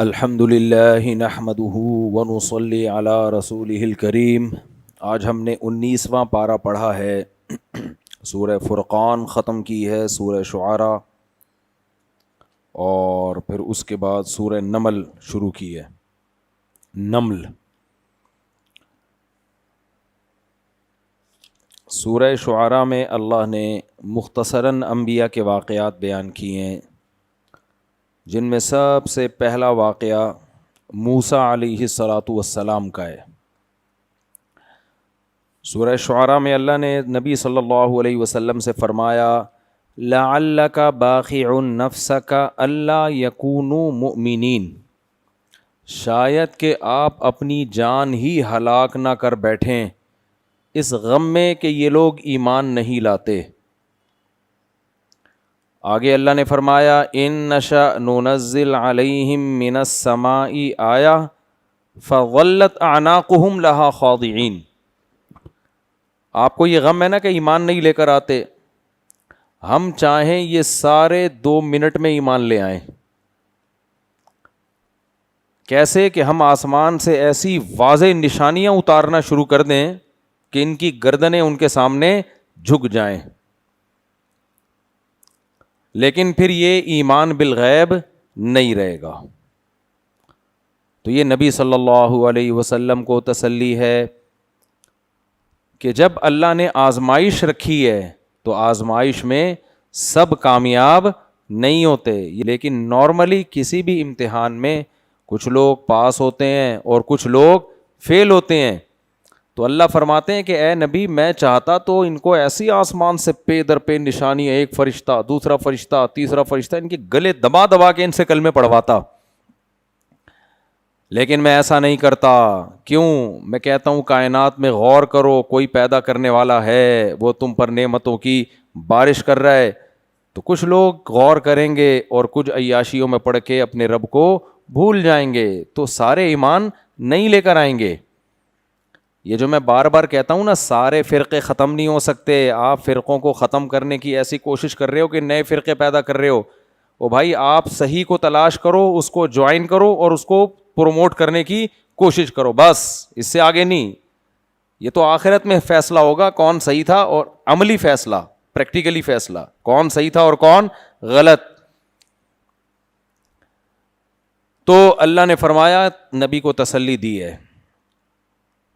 الحمد للہ نحمدہ ونصلی علی رسولہ الکریم۔ آج ہم نے 19واں پارہ پڑھا ہے، سورہ فرقان ختم کی ہے، سورہ شعراء، اور پھر اس کے بعد سورہ نمل شروع کی ہے۔ نمل سورہ شعراء میں اللہ نے مختصراً انبیاء کے واقعات بیان کیے ہیں، جن میں سب سے پہلا واقعہ موسیٰ علیہ السلام کا ہے۔ سورہ شعراء میں اللہ نے نبی صلی اللہ علیہ وسلم سے فرمایا لعلک باخع نفسک الا یکونوا مؤمنین، شاید کہ آپ اپنی جان ہی ہلاک نہ کر بیٹھیں اس غم میں کہ یہ لوگ ایمان نہیں لاتے۔ آگے اللہ نے فرمایا ان نشأ ننزل علیہم من السماء آیہ فظلت اعناقہم لہا خاضعین۔ آپ کو یہ غم ہے نا کہ ایمان نہیں لے کر آتے، ہم چاہیں یہ سارے 2 منٹ میں ایمان لے آئیں۔ کیسے کہ ہم آسمان سے ایسی واضح نشانیاں اتارنا شروع کر دیں کہ ان کی گردنیں ان کے سامنے جھک جائیں، لیکن پھر یہ ایمان بالغیب نہیں رہے گا۔ تو یہ نبی صلی اللہ علیہ وسلم کو تسلی ہے کہ جب اللہ نے آزمائش رکھی ہے تو آزمائش میں سب کامیاب نہیں ہوتے، لیکن نارملی کسی بھی امتحان میں کچھ لوگ پاس ہوتے ہیں اور کچھ لوگ فیل ہوتے ہیں۔ تو اللہ فرماتے ہیں کہ اے نبی، میں چاہتا تو ان کو ایسی آسمان سے پے در پے نشانی، ایک فرشتہ، دوسرا فرشتہ، تیسرا فرشتہ، ان کے گلے دبا دبا کے ان سے کلمے پڑھواتا، لیکن میں ایسا نہیں کرتا۔ کیوں؟ میں کہتا ہوں کائنات میں غور کرو، کوئی پیدا کرنے والا ہے، وہ تم پر نعمتوں کی بارش کر رہا ہے۔ تو کچھ لوگ غور کریں گے اور کچھ عیاشیوں میں پڑھ کے اپنے رب کو بھول جائیں گے، تو سارے ایمان نہیں لے کر آئیں گے۔ یہ جو میں بار بار کہتا ہوں نا، سارے فرقے ختم نہیں ہو سکتے۔ آپ فرقوں کو ختم کرنے کی ایسی کوشش کر رہے ہو کہ نئے فرقے پیدا کر رہے ہو۔ او بھائی، آپ صحیح کو تلاش کرو، اس کو جوائن کرو اور اس کو پروموٹ کرنے کی کوشش کرو، بس اس سے آگے نہیں۔ یہ تو آخرت میں فیصلہ ہوگا کون صحیح تھا، اور عملی فیصلہ، پریکٹیکلی فیصلہ، کون صحیح تھا اور کون غلط۔ تو اللہ نے فرمایا، نبی کو تسلی دی ہے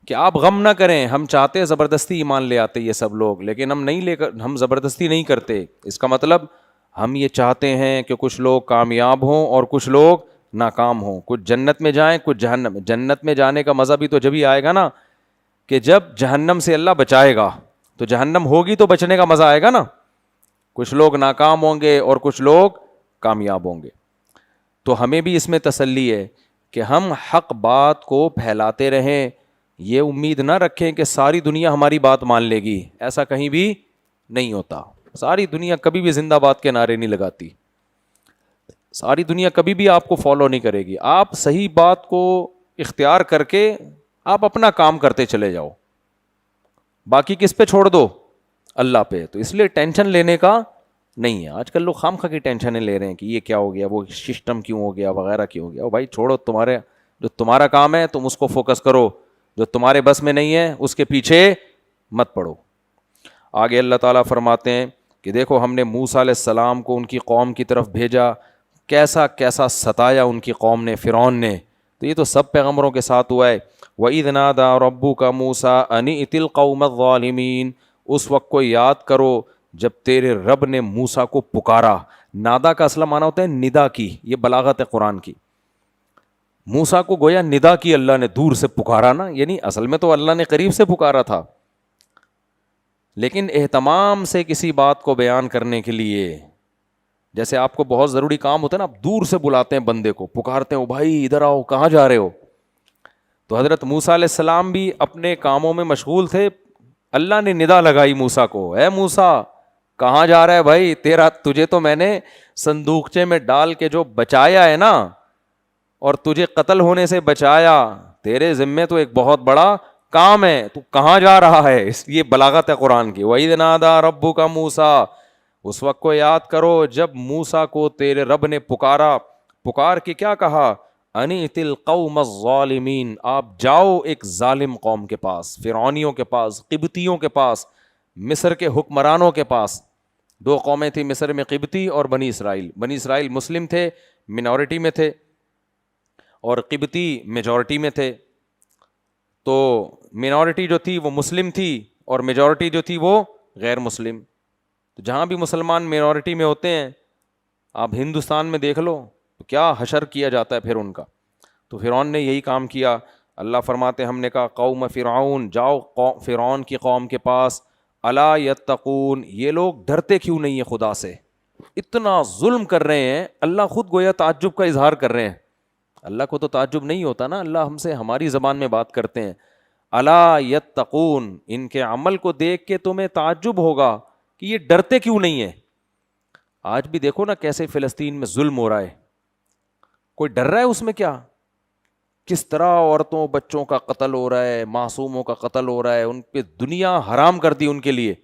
کہ آپ غم نہ کریں، ہم چاہتے زبردستی ایمان لے آتے یہ سب لوگ، لیکن ہم زبردستی نہیں کرتے۔ اس کا مطلب ہم یہ چاہتے ہیں کہ کچھ لوگ کامیاب ہوں اور کچھ لوگ ناکام ہوں، کچھ جنت میں جائیں، کچھ جہنم میں۔ جنت میں جانے کا مزہ بھی تو جبھی آئے گا نا کہ جب جہنم سے اللہ بچائے گا، تو جہنم ہوگی تو بچنے کا مزہ آئے گا نا۔ کچھ لوگ ناکام ہوں گے اور کچھ لوگ کامیاب ہوں گے۔ تو ہمیں بھی اس میں تسلی ہے کہ ہم حق بات کو پھیلاتے رہیں، یہ امید نہ رکھیں کہ ساری دنیا ہماری بات مان لے گی، ایسا کہیں بھی نہیں ہوتا۔ ساری دنیا کبھی بھی زندہ باد کے نعرے نہیں لگاتی، ساری دنیا کبھی بھی آپ کو فالو نہیں کرے گی۔ آپ صحیح بات کو اختیار کر کے آپ اپنا کام کرتے چلے جاؤ، باقی کس پہ چھوڑ دو؟ اللہ پہ۔ تو اس لیے ٹینشن لینے کا نہیں ہے۔ آج کل لوگ خام خواہ کی ٹینشنیں لے رہے ہیں کہ یہ کیا ہو گیا، وہ سسٹم کیوں ہو گیا، وغیرہ کیوں ہو گیا۔ بھائی چھوڑو، جو تمہارا کام ہے تم اس کو فوکس کرو، جو تمہارے بس میں نہیں ہے اس کے پیچھے مت پڑو۔ آگے اللہ تعالیٰ فرماتے ہیں کہ دیکھو، ہم نے موسیٰ علیہ السلام کو ان کی قوم کی طرف بھیجا، کیسا کیسا ستایا ان کی قوم نے، فرعون نے۔ تو یہ تو سب پیغمبروں کے ساتھ ہوا ہے۔ وَإِذْ نَادَىٰ رَبُّكَ مُوسَىٰ أَنِ ائْتِ الْقَوْمَ الظَّالِمِينَ، اس وقت کو یاد کرو جب تیرے رب نے موسیٰ کو پکارا۔ نادا کا اصل معنی ہوتا ہے ندا کی، یہ بلاغت ہے قرآن کی۔ موسیٰ کو گویا ندا کی اللہ نے، دور سے پکارا نا، یعنی اصل میں تو اللہ نے قریب سے پکارا تھا، لیکن اہتمام سے کسی بات کو بیان کرنے کے لیے، جیسے آپ کو بہت ضروری کام ہوتا ہے نا، آپ دور سے بلاتے ہیں بندے کو، پکارتے ہیں، او بھائی ادھر آؤ، کہاں جا رہے ہو؟ تو حضرت موسیٰ علیہ السلام بھی اپنے کاموں میں مشغول تھے، اللہ نے ندا لگائی موسیٰ کو، اے موسیٰ کہاں جا رہا ہے بھائی؟ تجھے تو میں نے صندوقچے میں ڈال کے جو بچایا ہے نا، اور تجھے قتل ہونے سے بچایا، تیرے ذمے تو ایک بہت بڑا کام ہے، تو کہاں جا رہا ہے؟ یہ بلاغت ہے قرآن کی۔ وَإِذْ نَادَىٰ رَبُّكَ مُوسَىٰ، اس وقت کو یاد کرو جب موسیٰ کو تیرے رب نے پکارا۔ پکار کے کیا کہا؟ انِئْتِ القوم الظالمین، آپ جاؤ ایک ظالم قوم کے پاس، فرعونیوں کے پاس، قبطیوں کے پاس، مصر کے حکمرانوں کے پاس. دو قومیں تھیں مصر میں، قبطی اور بنی اسرائیل. بنی اسرائیل مسلم تھے، منورٹی میں تھے، اور قبطی میجورٹی میں تھے. تو منورٹی جو تھی وہ مسلم تھی، اور میجورٹی جو تھی وہ غیر مسلم. تو جہاں بھی مسلمان منورٹی میں ہوتے ہیں، آپ ہندوستان میں دیکھ لو، تو کیا حشر کیا جاتا ہے پھر ان کا. تو فرعون نے یہی کام کیا. اللہ فرماتے ہم نے کہا قوم فرعون، جاؤ فرعون کی قوم کے پاس. الا یتقون، یہ لوگ ڈرتے کیوں نہیں ہیں خدا سے؟ اتنا ظلم کر رہے ہیں. اللہ خود گویا تعجب کا اظہار کر رہے ہیں. اللہ کو تو تعجب نہیں ہوتا نا، اللہ ہم سے ہماری زبان میں بات کرتے ہیں. الا یتقون، ان کے عمل کو دیکھ کے تمہیں تعجب ہوگا کہ یہ ڈرتے کیوں نہیں ہیں. آج بھی دیکھو نا کیسے فلسطین میں ظلم ہو رہا ہے. کوئی ڈر رہا ہے اس میں کیا؟ کس طرح عورتوں بچوں کا قتل ہو رہا ہے، معصوموں کا قتل ہو رہا ہے، ان پہ دنیا حرام کر دی ان کے لیے.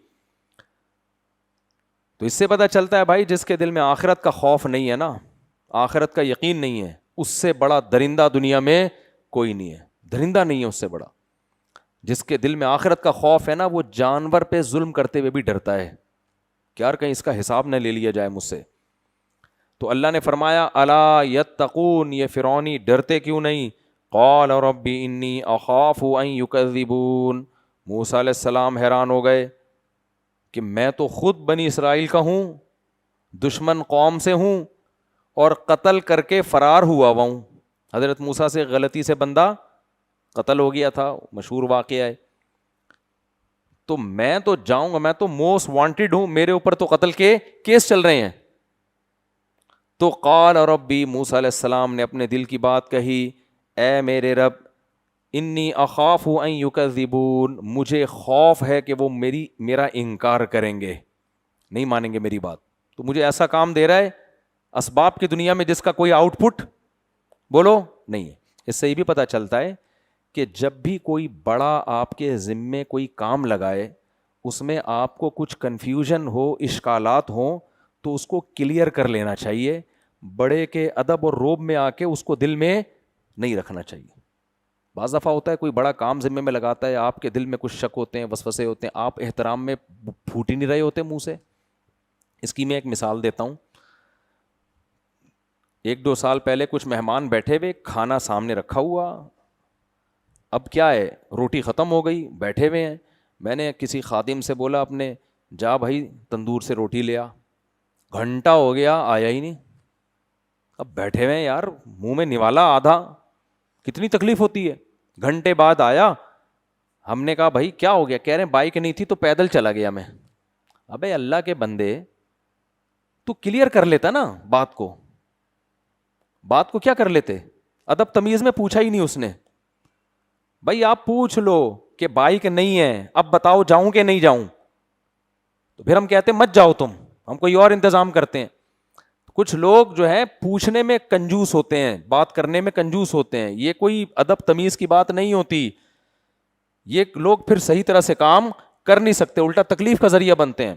تو اس سے پتہ چلتا ہے بھائی، جس کے دل میں آخرت کا خوف نہیں ہے نا، آخرت کا یقین نہیں ہے، اس سے بڑا درندہ دنیا میں کوئی نہیں ہے. درندہ نہیں ہے اس سے بڑا. جس کے دل میں آخرت کا خوف ہے نا، وہ جانور پہ ظلم کرتے ہوئے بھی ڈرتا ہے کہ یار کہیں اس کا حساب نہ لے لیا جائے مجھ سے. تو اللہ نے فرمایا الا یتقون، یہ فرعونی ڈرتے کیوں نہیں؟ قال رب انی اخاف ان یکذبون، موسیٰ علیہ السلام حیران ہو گئے کہ میں تو خود بنی اسرائیل کا ہوں، دشمن قوم سے ہوں، اور قتل کر کے فرار ہوا ہوں. حضرت موسیٰ سے غلطی سے بندہ قتل ہو گیا تھا، مشہور واقعہ ہے. تو میں تو جاؤں گا، میں تو موسٹ وانٹیڈ ہوں، میرے اوپر تو قتل کے کیس چل رہے ہیں. تو قال ربی، موسیٰ علیہ السلام نے اپنے دل کی بات کہی، اے میرے رب، انی اخاف ان یکذبون، مجھے خوف ہے کہ وہ میرا انکار کریں گے، نہیں مانیں گے میری بات. تو مجھے ایسا کام دے رہا ہے اسباب کی دنیا میں جس کا کوئی آؤٹ پٹ بولو نہیں ہے. اس سے یہ بھی پتہ چلتا ہے کہ جب بھی کوئی بڑا آپ کے ذمے کوئی کام لگائے، اس میں آپ کو کچھ کنفیوژن ہو، اشکالات ہوں، تو اس کو کلیئر کر لینا چاہیے. بڑے کے ادب اور روب میں آ کے اس کو دل میں نہیں رکھنا چاہیے. بعض دفعہ ہوتا ہے کوئی بڑا کام ذمے میں لگاتا ہے، آپ کے دل میں کچھ شک ہوتے ہیں، وسوسے ہوتے ہیں، آپ احترام میں پھوٹ ہی نہیں رہے ہوتے منہ سے. اس کی میں ایک مثال دیتا ہوں. 1-2 سال پہلے کچھ مہمان بیٹھے ہوئے، کھانا سامنے رکھا ہوا. اب کیا ہے، روٹی ختم ہو گئی، بیٹھے ہوئے ہیں. میں نے کسی خادم سے بولا اپنے، جا بھائی تندور سے روٹی لے آ. گھنٹہ ہو گیا آیا ہی نہیں. اب بیٹھے ہوئے ہیں یار، منہ میں نوالا آدھا، کتنی تکلیف ہوتی ہے. گھنٹے بعد آیا. ہم نے کہا بھائی کیا ہو گیا؟ کہہ رہے ہیں بائک نہیں تھی تو پیدل چلا گیا میں. ابے اللہ کے بندے، تو کلیئر کر لیتا نا بات کو کیا کر لیتے؟ ادب تمیز میں پوچھا ہی نہیں اس نے. بھائی آپ پوچھ لو کہ بائک نہیں ہے، اب بتاؤ جاؤں کہ نہیں جاؤں. تو پھر ہم کہتے ہیں مت جاؤ تم، ہم کوئی اور انتظام کرتے ہیں. کچھ لوگ جو ہے پوچھنے میں کنجوس ہوتے ہیں، بات کرنے میں کنجوس ہوتے ہیں. یہ کوئی ادب تمیز کی بات نہیں ہوتی. یہ لوگ پھر صحیح طرح سے کام کر نہیں سکتے، الٹا تکلیف کا ذریعہ بنتے ہیں.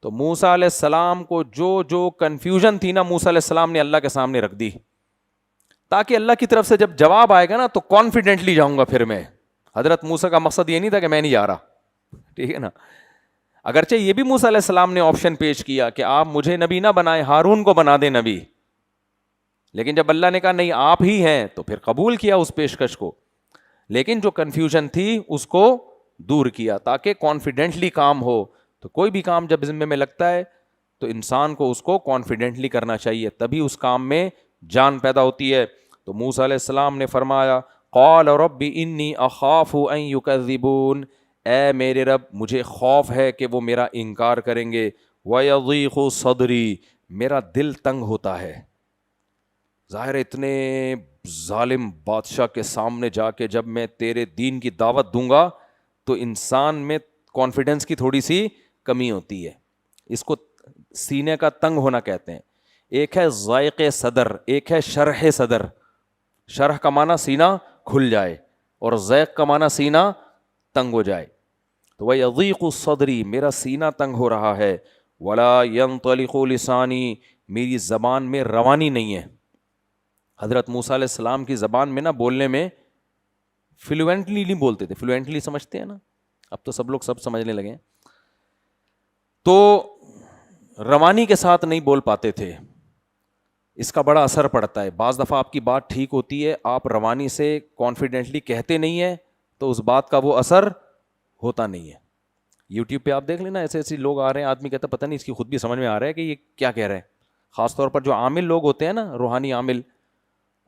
تو موسیٰ علیہ السلام کو جو کنفیوژن تھی نا، موسیٰ علیہ السلام نے اللہ کے سامنے رکھ دی، تاکہ اللہ کی طرف سے جب جواب آئے گا نا تو کانفیڈنٹلی جاؤں گا. پھر میں، حضرت موسیٰ کا مقصد یہ نہیں تھا کہ میں نہیں جا رہا، ٹھیک ہے نا. اگرچہ یہ بھی موسیٰ علیہ السلام نے آپشن پیش کیا کہ آپ مجھے نبی نہ بنائیں، ہارون کو بنا دیں نبی. لیکن جب اللہ نے کہا نہیں آپ ہی ہیں، تو پھر قبول کیا اس پیشکش کو. لیکن جو کنفیوژن تھی اس کو دور کیا تاکہ کانفیڈنٹلی کام ہو. تو کوئی بھی کام جب ذمے میں لگتا ہے تو انسان کو اس کو کانفیڈنٹلی کرنا چاہیے، تبھی اس کام میں جان پیدا ہوتی ہے. تو موسیٰ علیہ السلام نے فرمایا قال رب انی اخاف ان یکذبون، اے میرے رب مجھے خوف ہے کہ وہ میرا انکار کریں گے. ویضیق صدری، میرا دل تنگ ہوتا ہے. ظاہر اتنے ظالم بادشاہ کے سامنے جا کے جب میں تیرے دین کی دعوت دوں گا تو انسان میں کانفیڈنس کی تھوڑی سی کمی ہوتی ہے. اس کو سینے کا تنگ ہونا کہتے ہیں. ایک ہے ضائق صدر، ایک ہے شرح صدر. شرح کا معنی سینہ کھل جائے اور ضائق کا معنی سینہ تنگ ہو جائے. تو وَيَضِيقُ صَدْرِي، میرا سینہ تنگ ہو رہا ہے. وَلَا يَنطَلِقُ لِسَانِي، میری زبان میں روانی نہیں ہے. حضرت موسیٰ علیہ السلام کی زبان میں نا بولنے میں فلوئنٹلی نہیں بولتے تھے. فلوئنٹلی سمجھتے ہیں نا, اب تو سب لوگ سب سمجھنے لگے ہیں. تو روانی کے ساتھ نہیں بول پاتے تھے. اس کا بڑا اثر پڑتا ہے. بعض دفعہ آپ کی بات ٹھیک ہوتی ہے, آپ روانی سے کانفیڈنٹلی کہتے نہیں ہیں تو اس بات کا وہ اثر ہوتا نہیں ہے. یوٹیوب پہ آپ دیکھ لینا, ایسے ایسے لوگ آ رہے ہیں, آدمی کہتا ہے پتہ نہیں اس کی خود بھی سمجھ میں آ رہا ہے کہ یہ کیا کہہ رہے ہیں. خاص طور پر جو عامل لوگ ہوتے ہیں نا, روحانی عامل,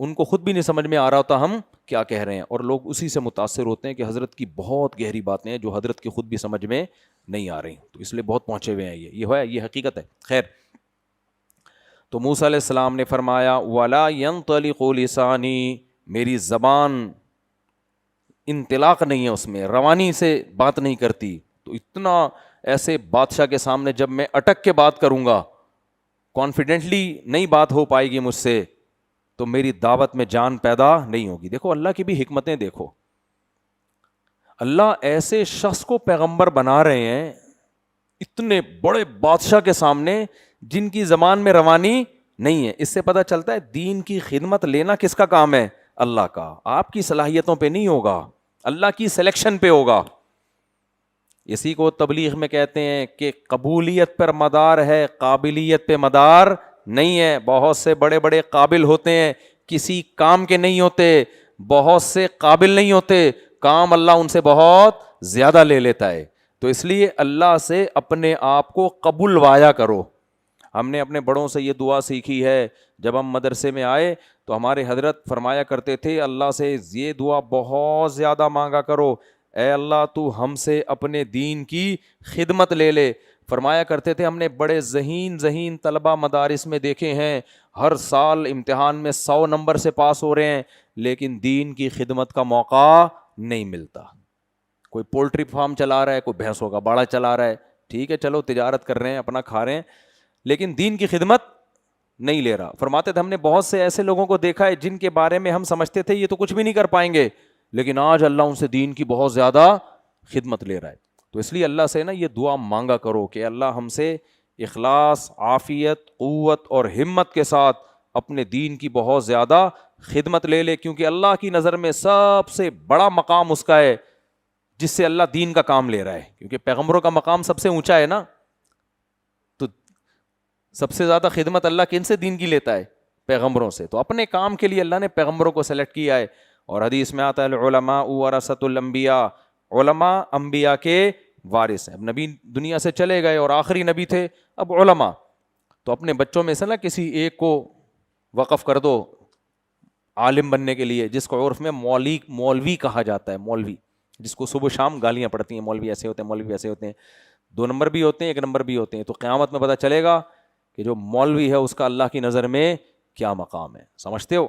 ان کو خود بھی نہیں سمجھ میں آ رہا ہوتا ہم کیا کہہ رہے ہیں, اور لوگ اسی سے متاثر ہوتے ہیں کہ حضرت کی بہت گہری باتیں ہیں جو حضرت کی خود بھی سمجھ میں نہیں آ رہی, تو اس لیے بہت پہنچے ہوئے ہیں. یہ حقیقت ہے. خیر, تو موسیٰ علیہ السلام نے فرمایا وَلَا يَنطَلِقُ لِسَانِي, میری زبان انطلاق نہیں ہے, اس میں روانی سے بات نہیں کرتی. تو اتنا ایسے بادشاہ کے سامنے جب میں اٹک کے بات کروں گا, کانفیڈنٹلی نہیں بات ہو پائے گی مجھ سے, تو میری دعوت میں جان پیدا نہیں ہوگی. دیکھو اللہ کی بھی حکمتیں دیکھو. اللہ ایسے شخص کو پیغمبر بنا رہے ہیں اتنے بڑے بادشاہ کے سامنے جن کی زبان میں روانی نہیں ہے. اس سے پتہ چلتا ہے دین کی خدمت لینا کس کا کام ہے؟ اللہ کا. آپ کی صلاحیتوں پہ نہیں ہوگا, اللہ کی سلیکشن پہ ہوگا. اسی کو تبلیغ میں کہتے ہیں کہ قبولیت پر مدار ہے, قابلیت پہ مدار نہیں ہے. بہت سے بڑے بڑے قابل ہوتے ہیں, کسی کام کے نہیں ہوتے. بہت سے قابل نہیں ہوتے, کام اللہ ان سے بہت زیادہ لے لیتا ہے. تو اس لیے اللہ سے اپنے آپ کو قبول وایا کرو. ہم نے اپنے بڑوں سے یہ دعا سیکھی ہے. جب ہم مدرسے میں آئے تو ہمارے حضرت فرمایا کرتے تھے اللہ سے یہ دعا بہت زیادہ مانگا کرو, اے اللہ تو ہم سے اپنے دین کی خدمت لے لے. فرمایا کرتے تھے ہم نے بڑے ذہین طلبہ مدارس میں دیکھے ہیں, ہر سال امتحان میں 100 نمبر سے پاس ہو رہے ہیں, لیکن دین کی خدمت کا موقع نہیں ملتا. کوئی پولٹری فارم چلا رہا ہے, کوئی بھینسوں کا باڑا چلا رہا ہے, ٹھیک ہے چلو تجارت کر رہے ہیں, اپنا کھا رہے ہیں, لیکن دین کی خدمت نہیں لے رہا. فرماتے تھے ہم نے بہت سے ایسے لوگوں کو دیکھا ہے جن کے بارے میں ہم سمجھتے تھے یہ تو کچھ بھی نہیں کر پائیں گے, لیکن آج اللہ ان سے دین کی بہت زیادہ خدمت لے رہا ہے. تو اس لیے اللہ سے نا یہ دعا مانگا کرو کہ اللہ ہم سے اخلاص, عافیت, قوت اور ہمت کے ساتھ اپنے دین کی بہت زیادہ خدمت لے لے, کیونکہ اللہ کی نظر میں سب سے بڑا مقام اس کا ہے جس سے اللہ دین کا کام لے رہا ہے. کیونکہ پیغمبروں کا مقام سب سے اونچا ہے نا, تو سب سے زیادہ خدمت اللہ کن سے دین کی لیتا ہے؟ پیغمبروں سے. تو اپنے کام کے لیے اللہ نے پیغمبروں کو سلیکٹ کیا ہے. اور حدیث میں آتا ہے العلماء ورثۃ الانبیاء, علماء انبیاء کے وارث ہیں. اب نبی دنیا سے چلے گئے اور آخری نبی تھے, اب علماء. تو اپنے بچوں میں سے نا کسی ایک کو وقف کر دو عالم بننے کے لیے, جس کو عرف میں مولوی کہا جاتا ہے. مولوی جس کو صبح شام گالیاں پڑتی ہیں, مولوی ایسے ہوتے ہیں, مولوی ایسے ہوتے ہیں. 2 نمبر بھی ہوتے ہیں, 1 نمبر بھی ہوتے ہیں. تو قیامت میں پتہ چلے گا کہ جو مولوی ہے اس کا اللہ کی نظر میں کیا مقام ہے. سمجھتے ہو؟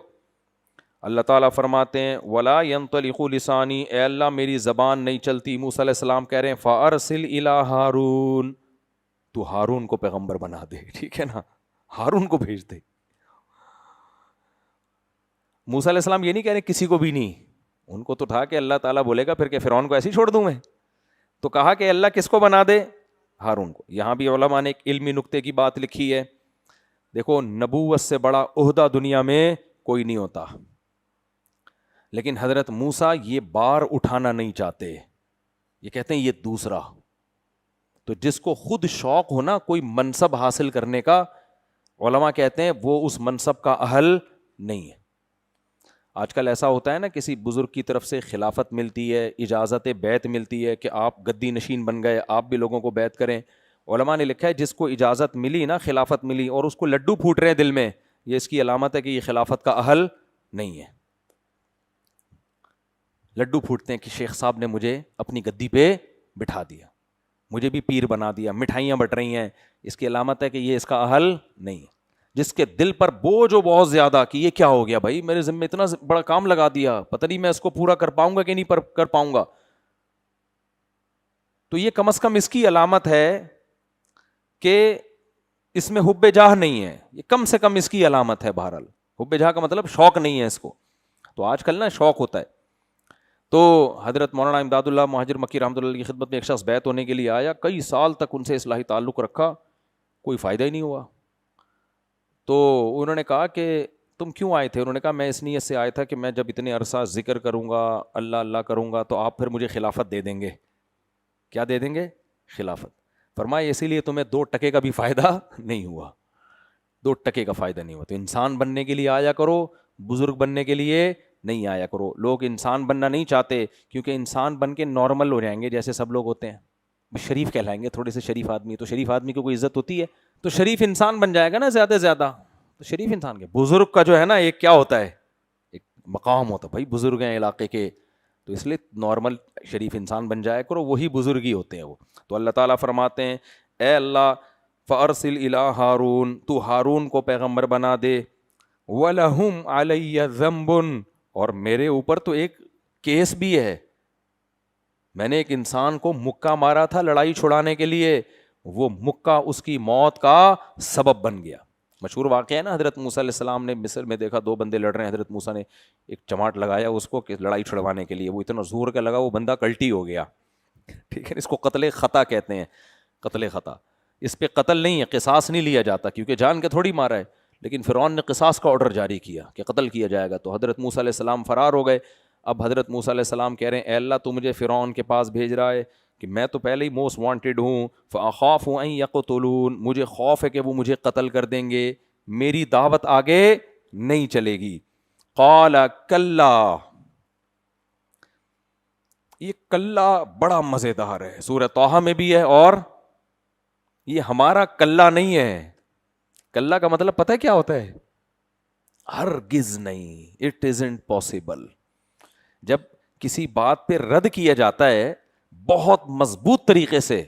اللہ تعالیٰ فرماتے ہیں وَلَا يَنطَلِقُ لِسَانِي, اے اللہ میری زبان نہیں چلتی. موسیٰ علیہ السلام کہہ رہے ہیں فَأَرْسِلْ إِلَىٰ ہارون, تو ہارون کو پیغمبر بنا دے. ٹھیک ہے نا, ہارون کو بھیج دے. موسیٰ علیہ السلام یہ نہیں کہہ رہے کسی کو بھی نہیں, ان کو تو تھا کہ اللہ تعالیٰ بولے گا پھر کہ فرعون کو ایسے ہی چھوڑ دوں میں, تو کہا کہ اللہ کس کو بنا دے؟ ہارون کو. یہاں بھی علماء نے ایک علمی نکتے کی بات لکھی ہے. دیکھو نبوت سے بڑا عہدہ دنیا میں کوئی نہیں ہوتا, لیکن حضرت موسیٰ یہ بار اٹھانا نہیں چاہتے, یہ کہتے ہیں یہ دوسرا. تو جس کو خود شوق ہو نا کوئی منصب حاصل کرنے کا, علماء کہتے ہیں وہ اس منصب کا اہل نہیں ہے. آج کل ایسا ہوتا ہے نا کسی بزرگ کی طرف سے خلافت ملتی ہے, اجازت بیعت ملتی ہے کہ آپ گدی نشین بن گئے, آپ بھی لوگوں کو بیعت کریں. علماء نے لکھا ہے جس کو اجازت ملی نا, خلافت ملی, اور اس کو لڈو پھوٹ رہے ہیں دل میں, یہ اس کی علامت ہے کہ یہ خلافت کا اہل نہیں ہے. لڈو پھوٹتے ہیں کہ شیخ صاحب نے مجھے اپنی گدی پہ بٹھا دیا, مجھے بھی پیر بنا دیا, مٹھائیاں بٹ رہی ہیں, اس کی علامت ہے کہ یہ اس کا اہل نہیں ہے. جس کے دل پر بوجھ ہو بہت زیادہ کہ یہ کیا ہو گیا بھائی, میرے ذمہ اتنا بڑا کام لگا دیا, پتہ نہیں میں اس کو پورا کر پاؤں گا کہ نہیں کر پاؤں گا, تو یہ کم از کم اس کی علامت ہے کہ اس میں حب جاہ نہیں ہے. یہ کم سے کم اس کی علامت ہے. بہرحال حب جاہ کا مطلب شوق نہیں ہے اس کو. تو آج کل نا شوق ہوتا ہے. تو حضرت مولانا امداد اللہ مہاجر مکی رحمۃ اللہ کی خدمت میں ایک شخص بیعت ہونے کے لیے آیا, کئی سال تک ان سے اصلاحی تعلق رکھا, کوئی فائدہ ہی نہیں ہوا. تو انہوں نے کہا کہ تم کیوں آئے تھے؟ انہوں نے کہا میں اس نیت سے آیا تھا کہ میں جب اتنے عرصہ ذکر کروں گا، اللہ اللہ کروں گا، تو آپ پھر مجھے خلافت دے دیں گے۔ کیا دے دیں گے؟ خلافت۔ فرمایا اسی لیے تمہیں 2 ٹکے کا بھی فائدہ نہیں ہوا، 2 ٹکے کا فائدہ نہیں ہوا۔ تو انسان بننے کے لیے آیا کرو، بزرگ بننے کے لیے نہیں آیا کرو۔ لوگ انسان بننا نہیں چاہتے کیونکہ انسان بن کے نارمل ہو جائیں گے جیسے سب لوگ ہوتے ہیں، شریف کہلائیں گے، تھوڑے سے شریف آدمی، تو شریف آدمی کو کوئی عزت ہوتی ہے؟ تو شریف انسان بن جائے گا نا زیادہ سے زیادہ، تو شریف انسان کے بزرگ کا جو ہے نا ایک کیا ہوتا ہے، ایک مقام ہوتا ہے، بھائی بزرگ ہیں علاقے کے، تو اس لیے نارمل شریف انسان بن جائے کرو، وہی بزرگی ہوتے ہیں وہ۔ تو اللہ تعالیٰ فرماتے ہیں اے اللہ فارسل الی ہارون، تو ہارون کو پیغمبر بنا دے، وَلَهُمْ عَلَيَّ ذَنْبٌ، اور میرے اوپر تو ایک کیس بھی ہے، میں نے ایک انسان کو مکہ مارا تھا لڑائی چھڑانے کے لیے، وہ مکہ اس کی موت کا سبب بن گیا۔ مشہور واقعہ ہے نا، حضرت موسیٰ علیہ السلام نے مصر میں دیکھا 2 بندے لڑ رہے ہیں، حضرت موسیٰ نے ایک چماٹ لگایا اس کو کہ لڑائی چھڑوانے کے لیے، وہ اتنا زور کا لگا وہ بندہ کلٹی ہو گیا، ٹھیک ہے، اس کو قتل خطا کہتے ہیں، قتل خطا۔ اس پہ قتل نہیں ہے، قصاص نہیں لیا جاتا کیونکہ جان کے تھوڑی مارا ہے، لیکن فرعون نے قصاص کا آرڈر جاری کیا کہ قتل کیا جائے گا، تو حضرت موسیٰ علیہ السلام فرار ہو گئے۔ اب حضرت موسیٰ علیہ السلام کہہ رہے ہیں اے اللہ تو مجھے فرعون کے پاس بھیج رہا ہے کہ میں تو پہلے ہی موسٹ وانٹیڈ ہوں، فاخاف ان یقتلون، مجھے خوف ہے کہ وہ مجھے قتل کر دیں گے، میری دعوت آگے نہیں چلے گی۔ قال کلا، یہ کلا بڑا مزیدار ہے، سورہ طٰہٰ میں بھی ہے، اور یہ ہمارا کلا نہیں ہے۔ کلا کا مطلب پتہ ہے کیا ہوتا ہے؟ ہرگز نہیں، اٹ ازنٹ پاسبل۔ جب کسی بات پہ رد کیا جاتا ہے بہت مضبوط طریقے سے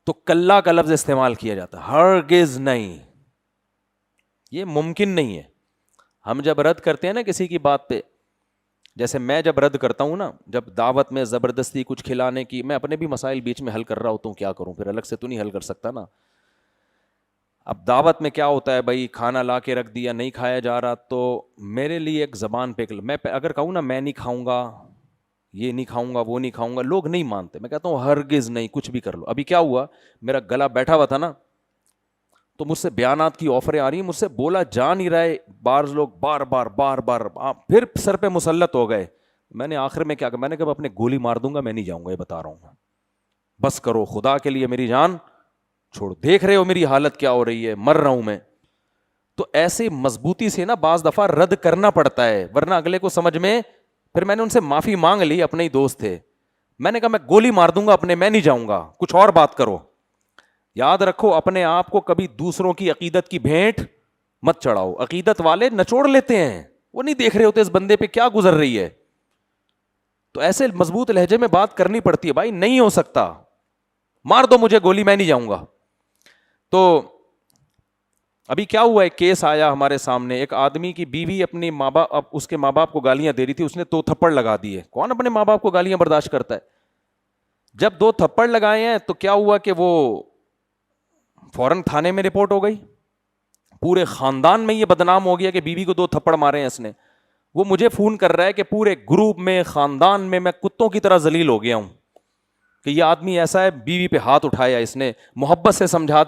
تو کلا کا لفظ استعمال کیا جاتا ہے، ہرگز نہیں، یہ ممکن نہیں ہے۔ ہم جب رد کرتے ہیں نا کسی کی بات پہ، جیسے میں جب رد کرتا ہوں نا، جب دعوت میں زبردستی کچھ کھلانے کی، میں اپنے بھی مسائل بیچ میں حل کر رہا ہوتا ہوں، کیا کروں پھر، الگ سے تو نہیں حل کر سکتا نا۔ اب دعوت میں کیا ہوتا ہے بھائی، کھانا لا کے رکھ دیا نہیں کھایا جا رہا، تو میرے لیے ایک زبان پہ میں اگر کہوں نا میں نہیں کھاؤں گا، یہ نہیں کھاؤں گا، وہ نہیں کھاؤں گا، لوگ نہیں مانتے، میں کہتا ہوں ہرگز نہیں، کچھ بھی کر لو۔ ابھی کیا ہوا، میرا گلا بیٹھا ہوا تھا نا، تو مجھ سے بیانات کی آفریں آ رہی ہیں، مجھ سے بولا جا نہیں رہے، بعض لوگ بار بار پھر سر پہ مسلط ہو گئے۔ میں نے آخر میں کیا کہا، میں نے کہا اپنے گولی مار دوں گا، میں نہیں جاؤں گا، یہ بتا رہا ہوں، بس کرو خدا کے لیے میری جان چھوڑو، دیکھ رہے ہو میری حالت کیا ہو رہی ہے، مر رہا ہوں میں۔ تو ایسے مضبوطی سے نا بعض دفعہ رد کرنا پڑتا ہے، ورنہ اگلے کو سمجھ میں، پھر میں نے ان سے معافی مانگ لی، اپنے ہی دوست تھے، میں نے کہا میں گولی مار دوں گا اپنے، میں نہیں جاؤں گا، کچھ اور بات کرو۔ یاد رکھو اپنے آپ کو کبھی دوسروں کی عقیدت کی بھینٹ مت چڑھاؤ، عقیدت والے نچوڑ لیتے ہیں، وہ نہیں دیکھ رہے ہوتے اس بندے پہ کیا گزر رہی ہے، تو ایسے مضبوط لہجے میں بات کرنی پڑتی ہے، بھائی نہیں ہو سکتا، مار دو مجھے گولی، میں نہیں جاؤں گا۔ تو ابھی کیا ہوا، ایک کیس آیا ہمارے سامنے، ایک آدمی کی بیوی اپنی ماں باپ، اس کے ماں باپ کو گالیاں دے رہی تھی، اس نے 2 تھپڑ لگا دیے۔ کون اپنے ماں باپ کو گالیاں برداشت کرتا ہے؟ جب 2 تھپڑ لگائے ہیں تو کیا ہوا کہ وہ فوراً تھانے میں رپورٹ ہو گئی، پورے خاندان میں یہ بدنام ہو گیا کہ بیوی کو 2 تھپڑ مارے ہیں اس نے۔ وہ مجھے فون کر رہا ہے کہ پورے گروپ میں، خاندان میں کتوں کی طرح ذلیل ہو گیا ہوں کہ یہ آدمی ایسا ہے، بیوی پہ ہاتھ اٹھایا اس نے، محبت سے سمجھا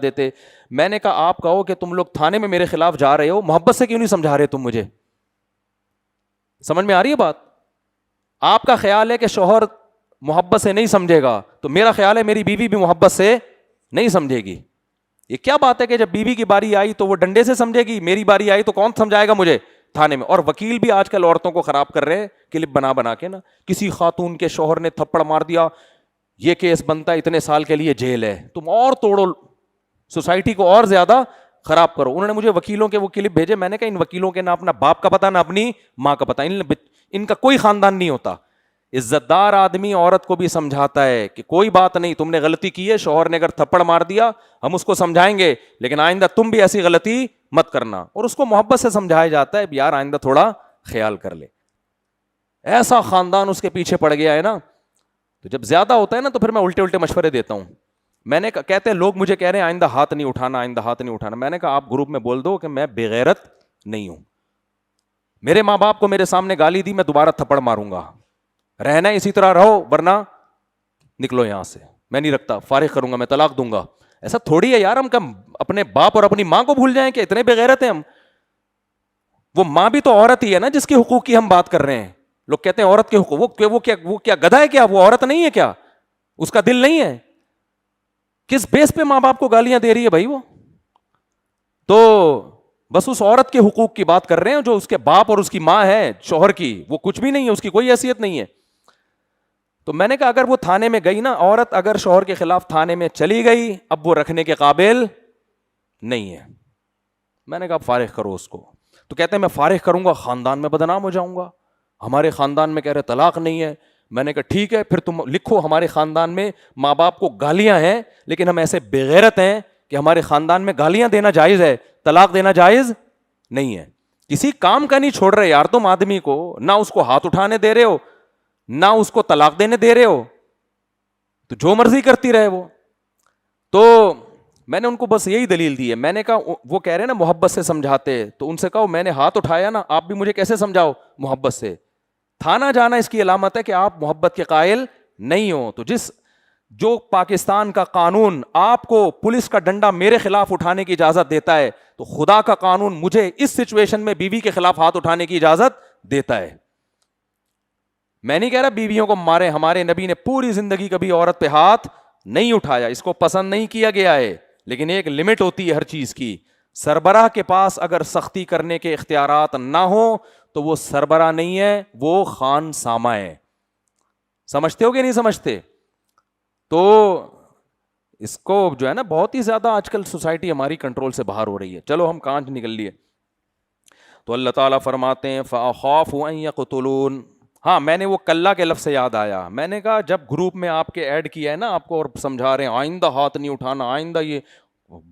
دیتے۔ میں نے کہا آپ کہو کہ تم لوگ تھانے میں میرے خلاف جا رہے ہو، محبت سے کیوں نہیں سمجھا رہے تم مجھے؟ سمجھ میں آ رہی ہے بات؟ آپ کا خیال ہے کہ شوہر محبت سے نہیں سمجھے گا، تو میرا خیال ہے میری بیوی بھی محبت سے نہیں سمجھے گی۔ یہ کیا بات ہے کہ جب بیوی کی باری آئی تو وہ ڈنڈے سے سمجھے گی، میری باری آئی تو کون سمجھائے گا مجھے تھانے میں؟ اور وکیل بھی آج کل عورتوں کو خراب کر رہے ہیں، کلپ بنا کے نا، کسی خاتون کے شوہر نے تھپڑ مار دیا، یہ کیس بنتا ہے اتنے سال کے لیے جیل ہے، تم اور توڑو، سوسائٹی کو اور زیادہ خراب کرو۔ انہوں نے مجھے وکیلوں کے وہ کلپ بھیجے، میں نے کہا ان وکیلوں کے نہ اپنا باپ کا پتہ نہ اپنی ماں کا پتہ، ان کا کوئی خاندان نہیں ہوتا۔ عزت دار آدمی عورت کو بھی سمجھاتا ہے کہ کوئی بات نہیں، تم نے غلطی کی ہے، شوہر نے اگر تھپڑ مار دیا ہم اس کو سمجھائیں گے، لیکن آئندہ تم بھی ایسی غلطی مت کرنا، اور اس کو محبت سے سمجھایا جاتا ہے یار آئندہ تھوڑا خیال کر لے۔ ایسا خاندان اس کے پیچھے پڑ گیا ہے نا، تو جب زیادہ ہوتا ہے نا تو پھر میں الٹے مشورے دیتا ہوں۔ میں نے کہتے ہیں لوگ مجھے کہہ رہے ہیں آئندہ ہاتھ نہیں اٹھانا، میں نے کہا آپ گروپ میں بول دو کہ میں بے غیرت نہیں ہوں، میرے ماں باپ کو میرے سامنے گالی دی میں دوبارہ تھپڑ ماروں گا، رہنا اسی طرح رہو ورنہ نکلو یہاں سے، میں نہیں رکھتا، فارغ کروں گا، میں طلاق دوں گا، ایسا تھوڑی ہے یار ہم کم اپنے باپ اور اپنی ماں کو بھول جائیں کہ اتنے بے غیرت ہیں ہم. وہ ماں بھی تو عورت ہی ہے نا جس کے حقوق کی ہم بات کر رہے ہیں. لوگ کہتے ہیں عورت کے حقوق, وہ کیا گدھا ہے کیا, وہ عورت نہیں ہے کیا, اس کا دل نہیں ہے؟ کس بیس پہ ماں باپ کو گالیاں دے رہی ہے بھائی وہ؟ تو بس اس عورت کے حقوق کی بات کر رہے ہیں جو اس کے باپ اور اس کی ماں ہے شوہر کی, وہ کچھ بھی نہیں ہے, اس کی کوئی حیثیت نہیں ہے. تو میں نے کہا اگر وہ تھانے میں گئی نا, عورت اگر شوہر کے خلاف تھانے میں چلی گئی, اب وہ رکھنے کے قابل نہیں ہے. میں نے کہا فارغ کرو اس کو. تو کہتے ہیں میں فارغ کروں گا خاندان میں بدنام ہو جاؤں گا, ہمارے خاندان میں کہہ رہے طلاق نہیں ہے. میں نے کہا ٹھیک ہے پھر تم لکھو ہمارے خاندان میں ماں باپ کو گالیاں ہیں لیکن ہم ایسے بغیرت ہیں کہ ہمارے خاندان میں گالیاں دینا جائز ہے, طلاق دینا جائز نہیں ہے. کسی کام کا نہیں چھوڑ رہے یار تم آدمی کو, نہ اس کو ہاتھ اٹھانے دے رہے ہو نہ اس کو طلاق دینے دے رہے ہو, تو جو مرضی کرتی رہے وہ. تو میں نے ان کو بس یہی دلیل دی ہے. میں نے کہا وہ کہہ رہے ہیں نا محبت سے سمجھاتے, تو ان سے کہو میں نے ہاتھ اٹھایا نا, آپ بھی مجھے کیسے سمجھاؤ محبت سے. تھانہ جانا اس کی علامت ہے کہ آپ محبت کے قائل نہیں ہو. تو جو پاکستان کا قانون آپ کو پولیس کا ڈنڈا میرے خلاف اٹھانے کی اجازت دیتا ہے, تو خدا کا قانون مجھے اس سچویشن میں بیوی کے خلاف ہاتھ اٹھانے کی اجازت دیتا ہے. میں نہیں کہہ رہا بیویوں کو مارے, ہمارے نبی نے پوری زندگی کبھی عورت پہ ہاتھ نہیں اٹھایا, اس کو پسند نہیں کیا گیا ہے, لیکن ایک لمٹ ہوتی ہے ہر چیز کی. سربراہ کے پاس اگر سختی کرنے کے اختیارات نہ ہو تو وہ سربراہ نہیں ہے, وہ خان سامہ ہے. سمجھتے ہو کہ نہیں سمجھتے؟ تو اس کو جو ہے نا بہت ہی زیادہ آج کل سوسائٹی ہماری کنٹرول سے باہر ہو رہی ہے. چلو ہم کانچ نکل لیے. تو اللہ تعالیٰ فرماتے ہیں فَأَخَافُ أَن يَقْتُلُونَ. ہاں میں نے وہ کلّا کے لفظ سے یاد آیا, میں نے کہا جب گروپ میں آپ کے ایڈ کیا ہے نا آپ کو اور سمجھا رہے ہیں آئندہ ہاتھ نہیں اٹھانا, آئندہ یہ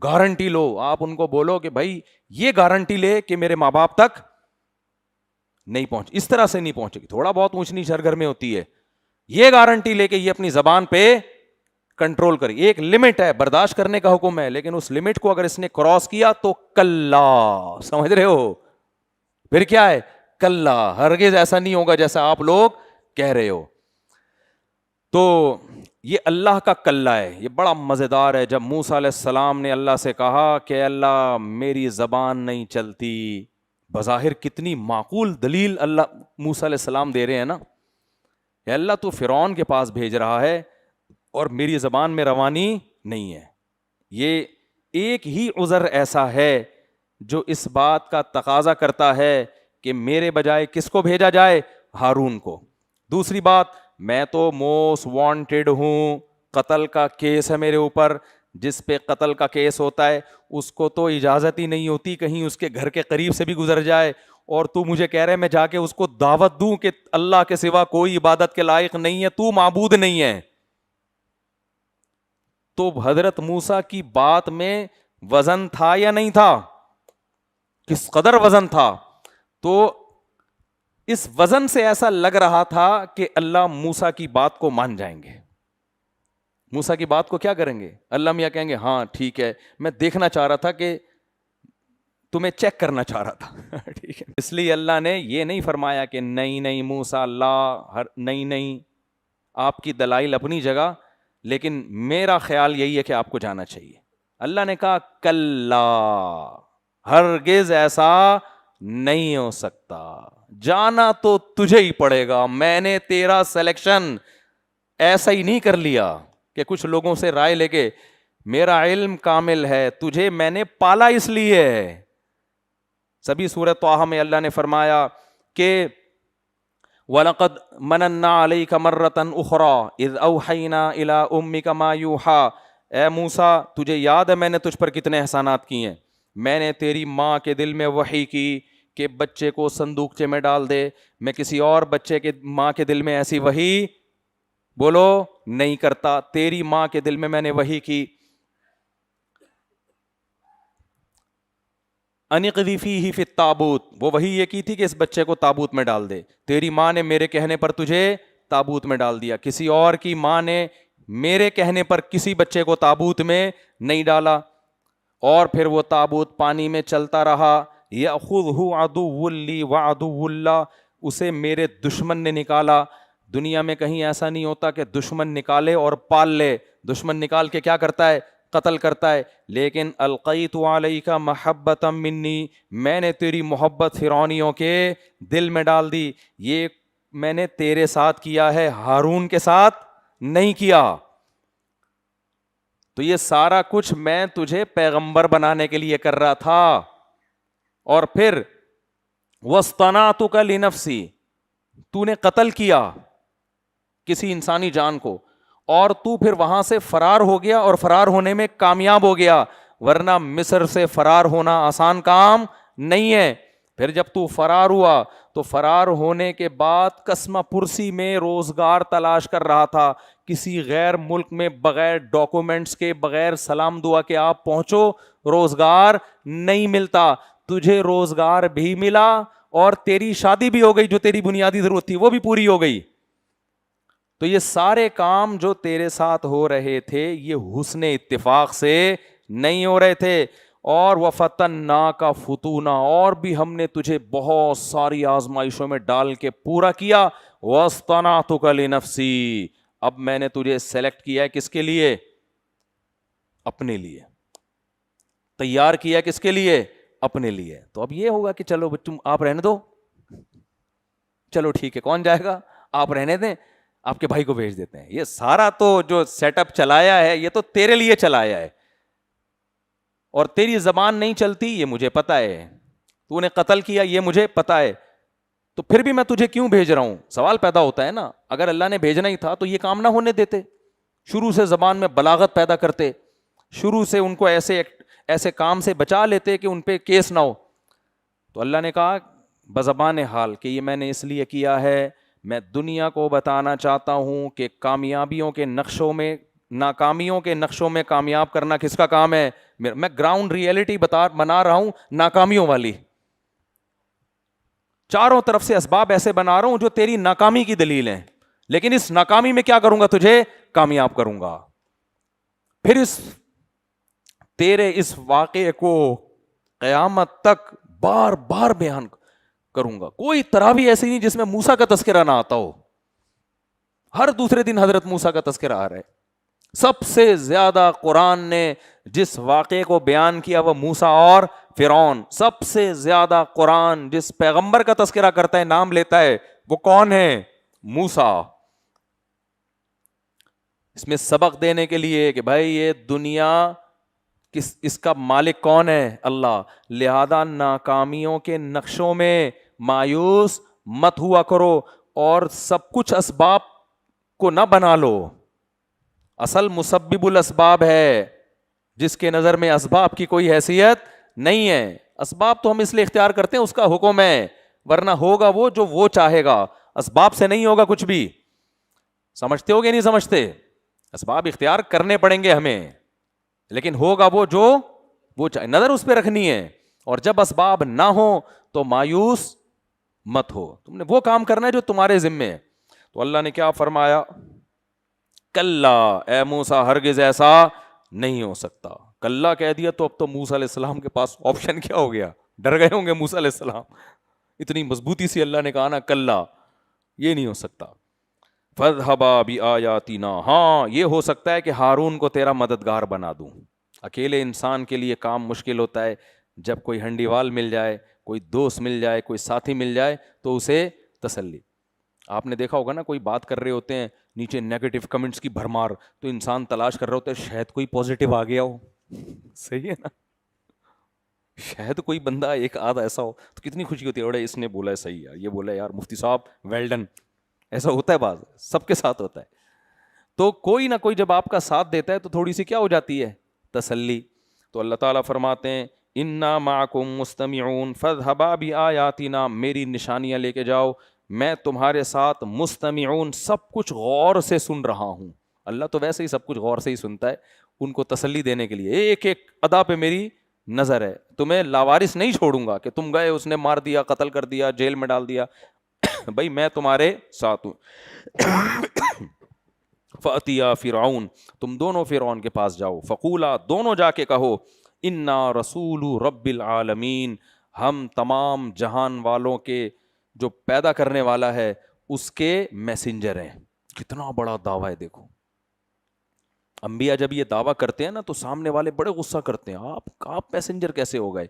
گارنٹی لو, آپ ان کو بولو کہ بھائی یہ گارنٹی لے کہ میرے ماں باپ تک نہیں پہنچ, اس طرح سے نہیں پہنچے گی, تھوڑا بہت اونچ نیچ ہر گھر میں ہوتی ہے, یہ گارنٹی لے کے یہ اپنی زبان پہ کنٹرول کرے. ایک لمٹ ہے, برداشت کرنے کا حکم ہے, لیکن اس لمٹ کو اگر اس نے کراس کیا تو کلا, سمجھ رہے ہو, پھر کیا ہے کلا, ہرگز ایسا نہیں ہوگا جیسا آپ لوگ کہہ رہے ہو. تو یہ اللہ کا کلا ہے, یہ بڑا مزیدار ہے. جب موسیٰ علیہ السلام نے اللہ سے کہا کہ اللہ میری زبان نہیں چلتی, بظاہر کتنی معقول دلیل اللہ موسیٰ علیہ السلام دے رہے ہیں نا, کہ اللہ تو فرعون کے پاس بھیج رہا ہے اور میری زبان میں روانی نہیں ہے. یہ ایک ہی عذر ایسا ہے جو اس بات کا تقاضا کرتا ہے کہ میرے بجائے کس کو بھیجا جائے, ہارون کو. دوسری بات, میں تو موسٹ وانٹیڈ ہوں, قتل کا کیس ہے میرے اوپر, جس پہ قتل کا کیس ہوتا ہے اس کو تو اجازت ہی نہیں ہوتی کہیں اس کے گھر کے قریب سے بھی گزر جائے, اور تو مجھے کہہ رہے میں جا کے اس کو دعوت دوں کہ اللہ کے سوا کوئی عبادت کے لائق نہیں ہے, تو معبود نہیں ہے. تو حضرت موسیٰ کی بات میں وزن تھا یا نہیں تھا؟ کس قدر وزن تھا. تو اس وزن سے ایسا لگ رہا تھا کہ اللہ موسیٰ کی بات کو مان جائیں گے. موسیٰ کی بات کو کیا کریں گے, اللہ میاں کہیں گے ہاں ٹھیک ہے, میں دیکھنا چاہ رہا تھا کہ تمہیں چیک کرنا چاہ رہا تھا ٹھیک ہے. اس لیے اللہ نے یہ نہیں فرمایا کہ نہیں موسیٰ اللہ نہیں, آپ کی دلائل اپنی جگہ, لیکن میرا خیال یہی ہے کہ آپ کو جانا چاہیے. اللہ نے کہا کلا, ہرگز ایسا نہیں ہو سکتا, جانا تو تجھے ہی پڑے گا. میں نے تیرا سلیکشن ایسا ہی نہیں کر لیا کہ کچھ لوگوں سے رائے لے کے, میرا علم کامل ہے, تجھے میں نے پالا اس لیے ہے. سبھی سورۃ طٰہٰ میں اللہ نے فرمایا کہ وَلَقَدْ مَنَنَّا عَلَيْكَ مَرَّةً أُخْرَىٰ إِذْ أَوْحَيْنَا إِلَىٰ أُمِّكَ مَا يُوحَىٰ. اے موسیٰ تجھے یاد ہے میں نے تجھ پر کتنے احسانات کیے ہیں. میں نے تیری ماں کے دل میں وحی کی کہ بچے کو صندوقچے میں ڈال دے, میں کسی اور بچے کے ماں کے دل میں ایسی وحی بولو نہیں کرتا. تیری ماں کے دل میں نے وحی کی ان اقذفیہ فی التابوت, وہ وحی یہ کی تھی کہ اس بچے کو تابوت میں ڈال دے. تیری ماں نے میرے کہنے پر تجھے تابوت میں ڈال دیا, کسی اور کی ماں نے میرے کہنے پر کسی بچے کو تابوت میں نہیں ڈالا. اور پھر وہ تابوت پانی میں چلتا رہا, یأخذہ عدو لی وعدو اللہ, اسے میرے دشمن نے نکالا. دنیا میں کہیں ایسا نہیں ہوتا کہ دشمن نکالے اور پال لے. دشمن نکال کے کیا کرتا ہے, قتل کرتا ہے. لیکن القیت علیک محبۃ منی, میں نے تیری محبت فرعونیوں کے دل میں ڈال دی. یہ میں نے تیرے ساتھ کیا ہے, ہارون کے ساتھ نہیں کیا. تو یہ سارا کچھ میں تجھے پیغمبر بنانے کے لیے کر رہا تھا. اور پھر واصطنعتک لنفسی, تو نے قتل کیا کسی انسانی جان کو, اور تو پھر وہاں سے فرار ہو گیا اور فرار ہونے میں کامیاب ہو گیا, ورنہ مصر سے فرار ہونا آسان کام نہیں ہے. پھر جب تو فرار ہوا تو فرار ہونے کے بعد قسمہ پرسی میں روزگار تلاش کر رہا تھا, کسی غیر ملک میں بغیر ڈاکومنٹس کے, بغیر سلام دعا کے آپ پہنچو, روزگار نہیں ملتا. تجھے روزگار بھی ملا اور تیری شادی بھی ہو گئی, جو تیری بنیادی ضرورت تھی وہ بھی پوری ہو گئی. تو یہ سارے کام جو تیرے ساتھ ہو رہے تھے یہ حسن اتفاق سے نہیں ہو رہے تھے. اور وفتناک فتونا, اور بھی ہم نے تجھے بہت ساری آزمائشوں میں ڈال کے پورا کیا. واصطنعتک لنفسی, اب میں نے تجھے سلیکٹ کیا ہے کس کے لیے؟ اپنے لیے. تیار کیا کس کے لیے؟ اپنے لیے. تو اب یہ ہوگا کہ چلو تم آپ رہنے دو, چلو ٹھیک ہے, کون جائے گا, آپ رہنے دیں, آپ کے بھائی کو بھیج دیتے ہیں. یہ سارا تو جو سیٹ اپ چلایا ہے یہ تو تیرے لیے چلایا ہے, اور تیری زبان نہیں چلتی یہ مجھے پتا ہے, تو نے قتل کیا یہ مجھے پتا ہے, تو پھر بھی میں تجھے کیوں بھیج رہا ہوں؟ سوال پیدا ہوتا ہے نا. اگر اللہ نے بھیجنا ہی تھا تو یہ کام نہ ہونے دیتے, شروع سے زبان میں بلاغت پیدا کرتے, شروع سے ان کو ایسے کام سے بچا لیتے کہ ان پہ کیس نہ ہو. تو اللہ نے کہا بزبان حال کہ یہ میں نے اس لیے کیا ہے, میں دنیا کو بتانا چاہتا ہوں کہ کامیابیوں کے نقشوں میں, ناکامیوں کے نقشوں میں کامیاب کرنا کس کا کام ہے؟ میں گراؤنڈ ریئلٹی بنا رہا ہوں ناکامیوں والی, چاروں طرف سے اسباب ایسے بنا رہا ہوں جو تیری ناکامی کی دلیل ہیں, لیکن اس ناکامی میں کیا کروں گا؟ تجھے کامیاب کروں گا. پھر تیرے اس واقعے کو قیامت تک بار بار بیان کروں گا. کوئی تراویح ایسی نہیں جس میں موسیٰ کا تذکرہ نہ آتا ہو, ہر دوسرے دن حضرت موسیٰ کا تذکرہ آ رہا ہے. سب سے زیادہ قرآن نے جس واقعے کو بیان کیا وہ موسیٰ اور فرعون. سب سے زیادہ قرآن جس پیغمبر کا تذکرہ کرتا ہے, نام لیتا ہے, وہ کون ہے؟ موسیٰ. اس میں سبق دینے کے لیے کہ بھائی یہ دنیا اس کا مالک کون ہے؟ اللہ. لہذا ناکامیوں کے نقشوں میں مایوس مت ہوا کرو, اور سب کچھ اسباب کو نہ بنا لو. اصل مسبب الاسباب ہے, جس کے نظر میں اسباب کی کوئی حیثیت نہیں ہے. اسباب تو ہم اس لیے اختیار کرتے ہیں, اس کا حکم ہے, ورنہ ہوگا وہ جو وہ چاہے گا. اسباب سے نہیں ہوگا کچھ بھی. سمجھتے ہو گے نہیں سمجھتے؟ اسباب اختیار کرنے پڑیں گے ہمیں, لیکن ہوگا وہ جو وہ چاہے, نظر اس پہ رکھنی ہے. اور جب اسباب نہ ہو تو مایوس مت ہو, تم نے وہ کام کرنا ہے جو تمہارے ذمے ہے. تو اللہ نے کیا فرمایا؟ کلا اے موسیٰ, ہرگز ایسا نہیں ہو سکتا. کلا کہہ دیا تو اب تو موسیٰ علیہ السلام کے پاس آپشن کیا ہو گیا؟ ڈر گئے ہوں گے موسیٰ علیہ السلام, اتنی مضبوطی سے اللہ نے کہا نا کلا, یہ نہیں ہو سکتا. فَاذْهَبَا بِآيَاتِنَا, ہاں یہ ہو سکتا ہے کہ ہارون کو تیرا مددگار بنا دوں. اکیلے انسان کے لیے کام مشکل ہوتا ہے, جب کوئی ہنڈی وال مل جائے, کوئی دوست مل جائے, کوئی ساتھی مل جائے تو اسے تسلی. آپ نے دیکھا ہوگا نا, کوئی بات کر رہے ہوتے ہیں نیچے نیگیٹو کمنٹس کی بھرمار, تو انسان تلاش کر رہا ہوتا ہے شاید کوئی پازیٹیو آ گیا ہو. صحیح ہے نا, شاید کوئی بندہ ایک آدھا ایسا ہو تو کتنی خوشی ہوتی ہے, اور اس نے بولا ہے صحیح ہے, یہ بولا ہے یار مفتی صاحب ویل ڈن. ایسا ہوتا ہے, بعض سب کے ساتھ ہوتا ہے. تو کوئی نہ کوئی جب آپ کا ساتھ دیتا ہے تو تھوڑی سی کیا ہو جاتی ہے؟ تسلی. تو اللہ تعالیٰ فرماتے ہیں انا معکم مستمعون فاذهبا بآیاتنا, میری نشانیاں لے کے جاؤ, میں تمہارے ساتھ مستمعون, سب کچھ غور سے سن رہا ہوں. اللہ تو ویسے ہی سب کچھ غور سے ہی سنتا ہے, ان کو تسلی دینے کے لیے ایک ایک ادا پہ میری نظر ہے. تمہیں لاوارث نہیں چھوڑوں گا کہ تم گئے, اس نے مار دیا, قتل کر دیا, جیل میں ڈال دیا. بھائی میں تمہارے ساتھ ہوں. فَأْتِيَا فِرْعَوْنَ, تم دونوں فرعون کے پاس جاؤ. فَقُولَا, دونوں جا کے کہو, اِنَّا رَسُولُ رَبِّ الْعَالَمِينَ, ہم تمام جہان والوں کے جو پیدا کرنے والا ہے اس کے میسنجر ہیں. کتنا بڑا دعویٰ ہے دیکھو. انبیاء جب یہ دعویٰ کرتے ہیں نا تو سامنے والے بڑے غصہ کرتے ہیں، آپ میسنجر کیسے ہو گئے؟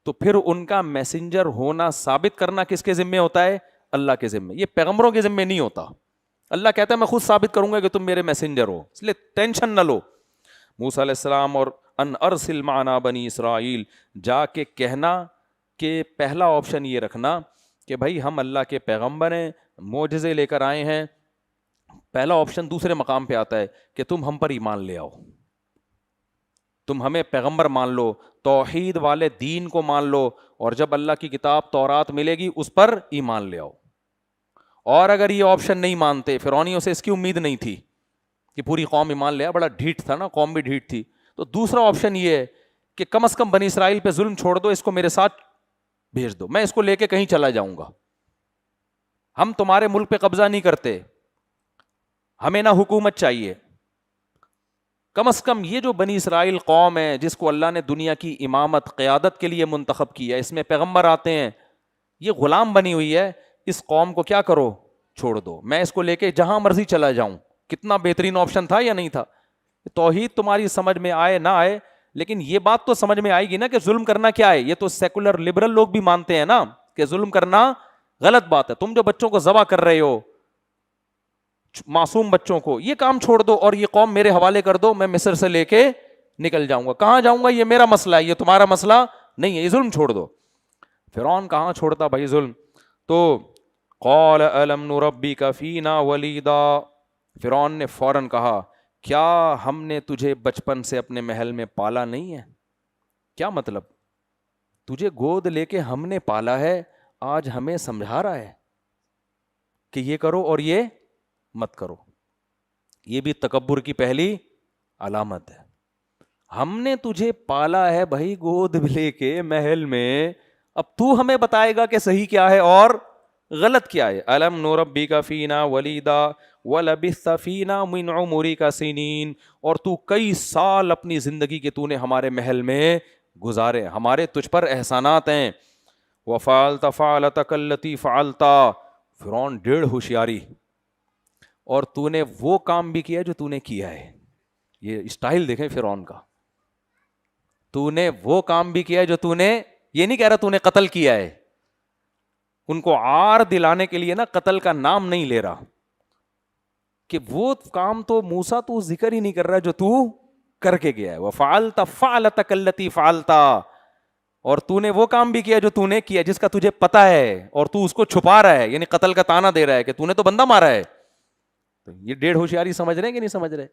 تو پھر ان کا میسنجر ہونا ثابت کرنا کس کے ذمے ہوتا ہے؟ اللہ کے ذمے، یہ پیغمبروں کے ذمے نہیں ہوتا۔ اللہ کہتا ہے میں خود ثابت کروں گا کہ تم میرے میسنجر ہو، اس لیے ٹینشن نہ لو۔ موسیٰ علیہ السلام اور ان ارسل معنا بنی اسرائیل، جا کے کہنا کہ پہلا آپشن یہ رکھنا کہ بھائی ہم اللہ کے پیغمبر ہیں، معجزے لے کر آئے ہیں۔ پہلا آپشن دوسرے مقام پہ آتا ہے کہ تم ہم پر ایمان لے آؤ، تم ہمیں پیغمبر مان لو، توحید والے دین کو مان لو، اور جب اللہ کی کتاب تورات ملے گی اس پر ایمان لے آؤ۔ اور اگر یہ آپشن نہیں مانتے، فرعونیوں سے اس کی امید نہیں تھی کہ پوری قوم ایمان لے آ، بڑا ڈھیٹ تھا نا، قوم بھی ڈھیٹ تھی، تو دوسرا آپشن یہ ہے کہ کم از کم بنی اسرائیل پہ ظلم چھوڑ دو، اس کو میرے ساتھ بھیج دو، میں اس کو لے کے کہیں چلا جاؤں گا، ہم تمہارے ملک پہ قبضہ نہیں کرتے، ہمیں نہ حکومت چاہیے، کم از کم یہ جو بنی اسرائیل قوم ہے جس کو اللہ نے دنیا کی امامت قیادت کے لیے منتخب کیا، اس میں پیغمبر آتے ہیں، یہ غلام بنی ہوئی ہے، اس قوم کو کیا کرو، چھوڑ دو، میں اس کو لے کے جہاں مرضی چلا جاؤں۔ کتنا بہترین آپشن تھا یا نہیں تھا؟ توحید تمہاری سمجھ میں آئے نہ آئے، لیکن یہ بات تو سمجھ میں آئے گی نا کہ ظلم کرنا کیا ہے۔ یہ تو سیکولر لبرل لوگ بھی مانتے ہیں نا کہ ظلم کرنا غلط بات ہے۔ تم جو بچوں کو ذبح کر رہے ہو، معصوم بچوں کو، یہ کام چھوڑ دو اور یہ قوم میرے حوالے کر دو، میں مصر سے لے کے نکل جاؤں گا۔ کہاں جاؤں گا؟ یہ میرا مسئلہ ہے، یہ تمہارا مسئلہ نہیں ہے، یہ ظلم چھوڑ دو۔ فرعون کہاں چھوڑتا بھائی ظلم؟ تو قال الم نربک فینا ولیدا، فرعون نے فوراً کہا کیا ہم نے تجھے بچپن سے اپنے محل میں پالا نہیں ہے؟ کیا مطلب؟ تجھے گود لے کے ہم نے پالا ہے، آج ہمیں سمجھا رہا ہے کہ یہ کرو اور یہ مت کرو۔ یہ بھی تکبر کی پہلی علامت ہے۔ ہم نے تجھے پالا ہے بھائی گود لے کے محل میں، اب تو ہمیں بتائے گا کہ صحیح کیا ہے اور غلط کیا ہے۔ الم نربک فینا ولیدا ولبثت فینا من عمرک سنین، اور تو کئی سال اپنی زندگی کے تو نے ہمارے محل میں گزارے، ہمارے تجھ پر احسانات ہیں۔ وفعلت فعلتک التی فعلت، فرعون ڈیڑھ ہوشیاری، اور تو نے وہ کام بھی کیا جو تو نے کیا ہے۔ یہ اسٹائل دیکھیں فرعون کا، تو نے وہ کام بھی کیا ہے جو تو نے، یہ نہیں کہہ رہا تو نے قتل کیا ہے، ان کو عار دلانے کے لیے نا قتل کا نام نہیں لے رہا، کہ وہ کام تو موسیٰ تو ذکر ہی نہیں کر رہا جو تو کر کے گیا ہے۔ وفعلت فعلتک التی فعلت، اور تو نے وہ کام بھی کیا جو تو نے کیا، جس کا تجھے پتا ہے اور تو اس کو چھپا رہا ہے، یعنی قتل کا تانا دے رہا ہے کہ تو نے تو بندہ مارا ہے۔ تو یہ ڈیڑھ ہوشیاری سمجھ رہے ہیں کہ نہیں سمجھ رہے؟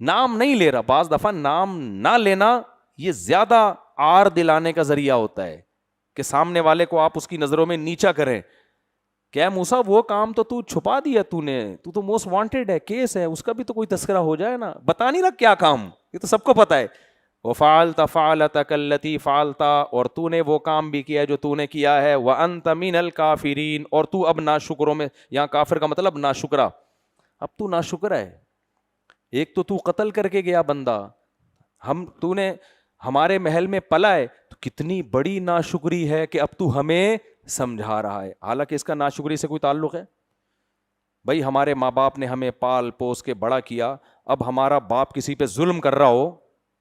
نام نہیں لے رہا، بعض دفعہ نام نہ لینا یہ زیادہ عار دلانے کا ذریعہ ہوتا ہے کہ سامنے والے کو آپ اس کی نظروں میں نیچا کریں کہ اے موسیٰ وہ کام تو چھپا دیا تو نے، تو موسٹ وانٹیڈ ہے، کیس ہے، اس کا بھی تو کوئی تذکرہ ہو جائے نا، بتا نہیں رہا کیا کام، یہ تو سب کو پتا ہے۔ وفعلت فعلتک التی فعلت، اور تو نے وہ کام بھی کیا جو تو نے کیا ہے۔ وانت من الکافرین، اور تو اب ناشکروں میں، یہاں کافر کا مطلب ناشکرا، اب تو ناشکر ہے۔ ایک تو قتل کر کے گیا بندہ، تو نے ہمارے محل میں پلا ہے، تو کتنی بڑی ناشکری ہے کہ اب تو ہمیں سمجھا رہا ہے، حالانکہ اس کا ناشکری سے کوئی تعلق ہے؟ بھائی ہمارے ماں باپ نے ہمیں پال پوس کے بڑا کیا، اب ہمارا باپ کسی پہ ظلم کر رہا ہو،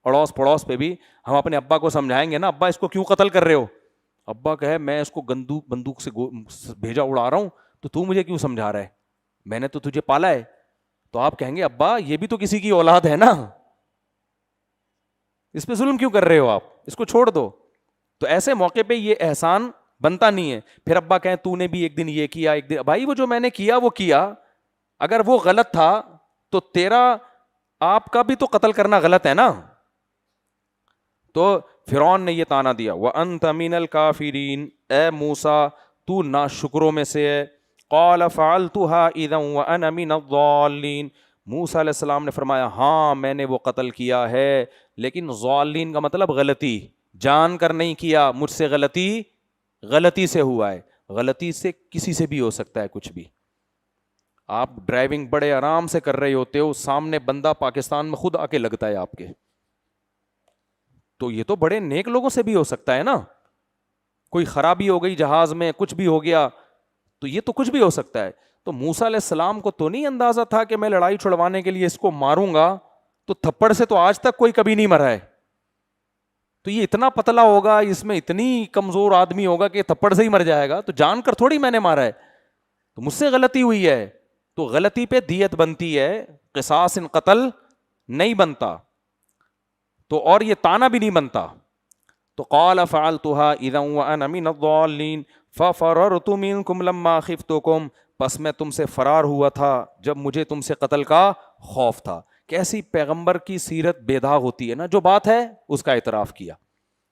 اڑوس پڑوس پہ بھی، ہم اپنے ابا کو سمجھائیں گے نا ابا اس کو کیوں قتل کر رہے ہو؟ ابا کہے میں اس کو بندوق سے بھیجا اڑا رہا ہوں، تو مجھے کیوں سمجھا رہا ہے، میں نے تو تجھے پالا ہے۔ تو آپ کہیں گے ابا یہ بھی تو کسی کی اولاد ہے نا، اس پہ ظلم کیوں کر رہے ہو آپ، اس کو چھوڑ دو۔ تو ایسے موقع پہ یہ احسان بنتا نہیں ہے۔ پھر ابا کہیں تو نے بھی ایک دن یہ کیا، ایک دن، بھائی وہ جو میں نے کیا وہ کیا، اگر وہ غلط تھا تو تیرا آپ کا بھی تو قتل کرنا غلط ہے نا۔ تو فرعون نے یہ طعنہ دیا، وَأَنْتَ مِنَ الْكَافِرِينَ، اے موسیٰ تو ناشکروں میں سے ہے۔ قَالَ فَعَلْتُهَا إِذًا وَأَنَا مِنَ الضَّالِّينَ، موسیٰ علیہ السلام نے فرمایا ہاں میں نے وہ قتل کیا ہے، لیکن ضالین کا مطلب غلطی، جان کر نہیں کیا، مجھ سے غلطی سے ہوا ہے۔ غلطی سے کسی سے بھی ہو سکتا ہے کچھ بھی۔ آپ ڈرائیونگ بڑے آرام سے کر رہے ہوتے ہو، سامنے بندہ پاکستان میں خود آ کے لگتا ہے آپ کے، تو یہ تو بڑے نیک لوگوں سے بھی ہو سکتا ہے نا۔ کوئی خرابی ہو گئی جہاز میں، کچھ بھی ہو گیا، تو یہ تو کچھ بھی ہو سکتا ہے۔ تو موسیٰ علیہ السلام کو تو نہیں اندازہ تھا کہ میں لڑائی چھڑوانے کے لیے اس کو ماروں گا تو تھپڑ سے تو آج تک کوئی کبھی نہیں مرا ہے. تو یہ اتنا پتلا ہوگا, اس میں اتنی کمزور آدمی ہوگا کہ تھپڑ سے ہی مر جائے گا, تو جان کر تھوڑی میں نے مارا ہے, تو مجھ سے غلطی ہوئی ہے. تو غلطی پہ دیت بنتی ہے, قصاص قتل نہیں بنتا, تو اور یہ تانا بھی نہیں بنتا. تو قال فعلتها اذا وانا من الضالين ففررت منكم لما خفتكم, پس میں تم سے فرار ہوا تھا جب مجھے تم سے قتل کا خوف تھا. کیسی پیغمبر کی سیرت بے داغ ہوتی ہے نا, جو بات ہے اس کا اعتراف کیا,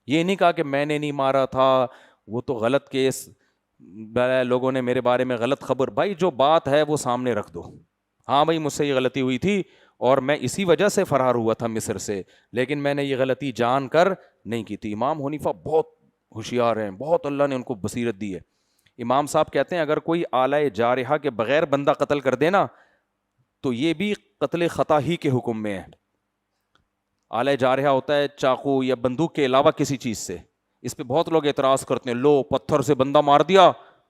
یہ نہیں کہا کہ میں نے نہیں مارا تھا, وہ تو غلط کیس, لوگوں نے میرے بارے میں غلط خبر. بھائی جو بات ہے وہ سامنے رکھ دو, ہاں بھائی مجھ سے یہ غلطی ہوئی تھی اور میں اسی وجہ سے فرار ہوا تھا مصر سے, لیکن میں نے یہ غلطی جان کر نہیں کی تھی. امام حنیفہ بہت ہوشیار ہیں, بہت اللہ نے ان کو بصیرت دی ہے. امام صاحب کہتے ہیں اگر کوئی آلہ جارحہ کے بغیر بندہ قتل کر دے نا, تو یہ بھی قتل خطا ہی کے حکم میں ہے. آلہ جارحہ ہوتا ہے چاقو یا بندوق کے علاوہ کسی چیز سے. اس پہ بہت لوگ اعتراض کرتے ہیں, لو پتھر سے بندہ مار دیا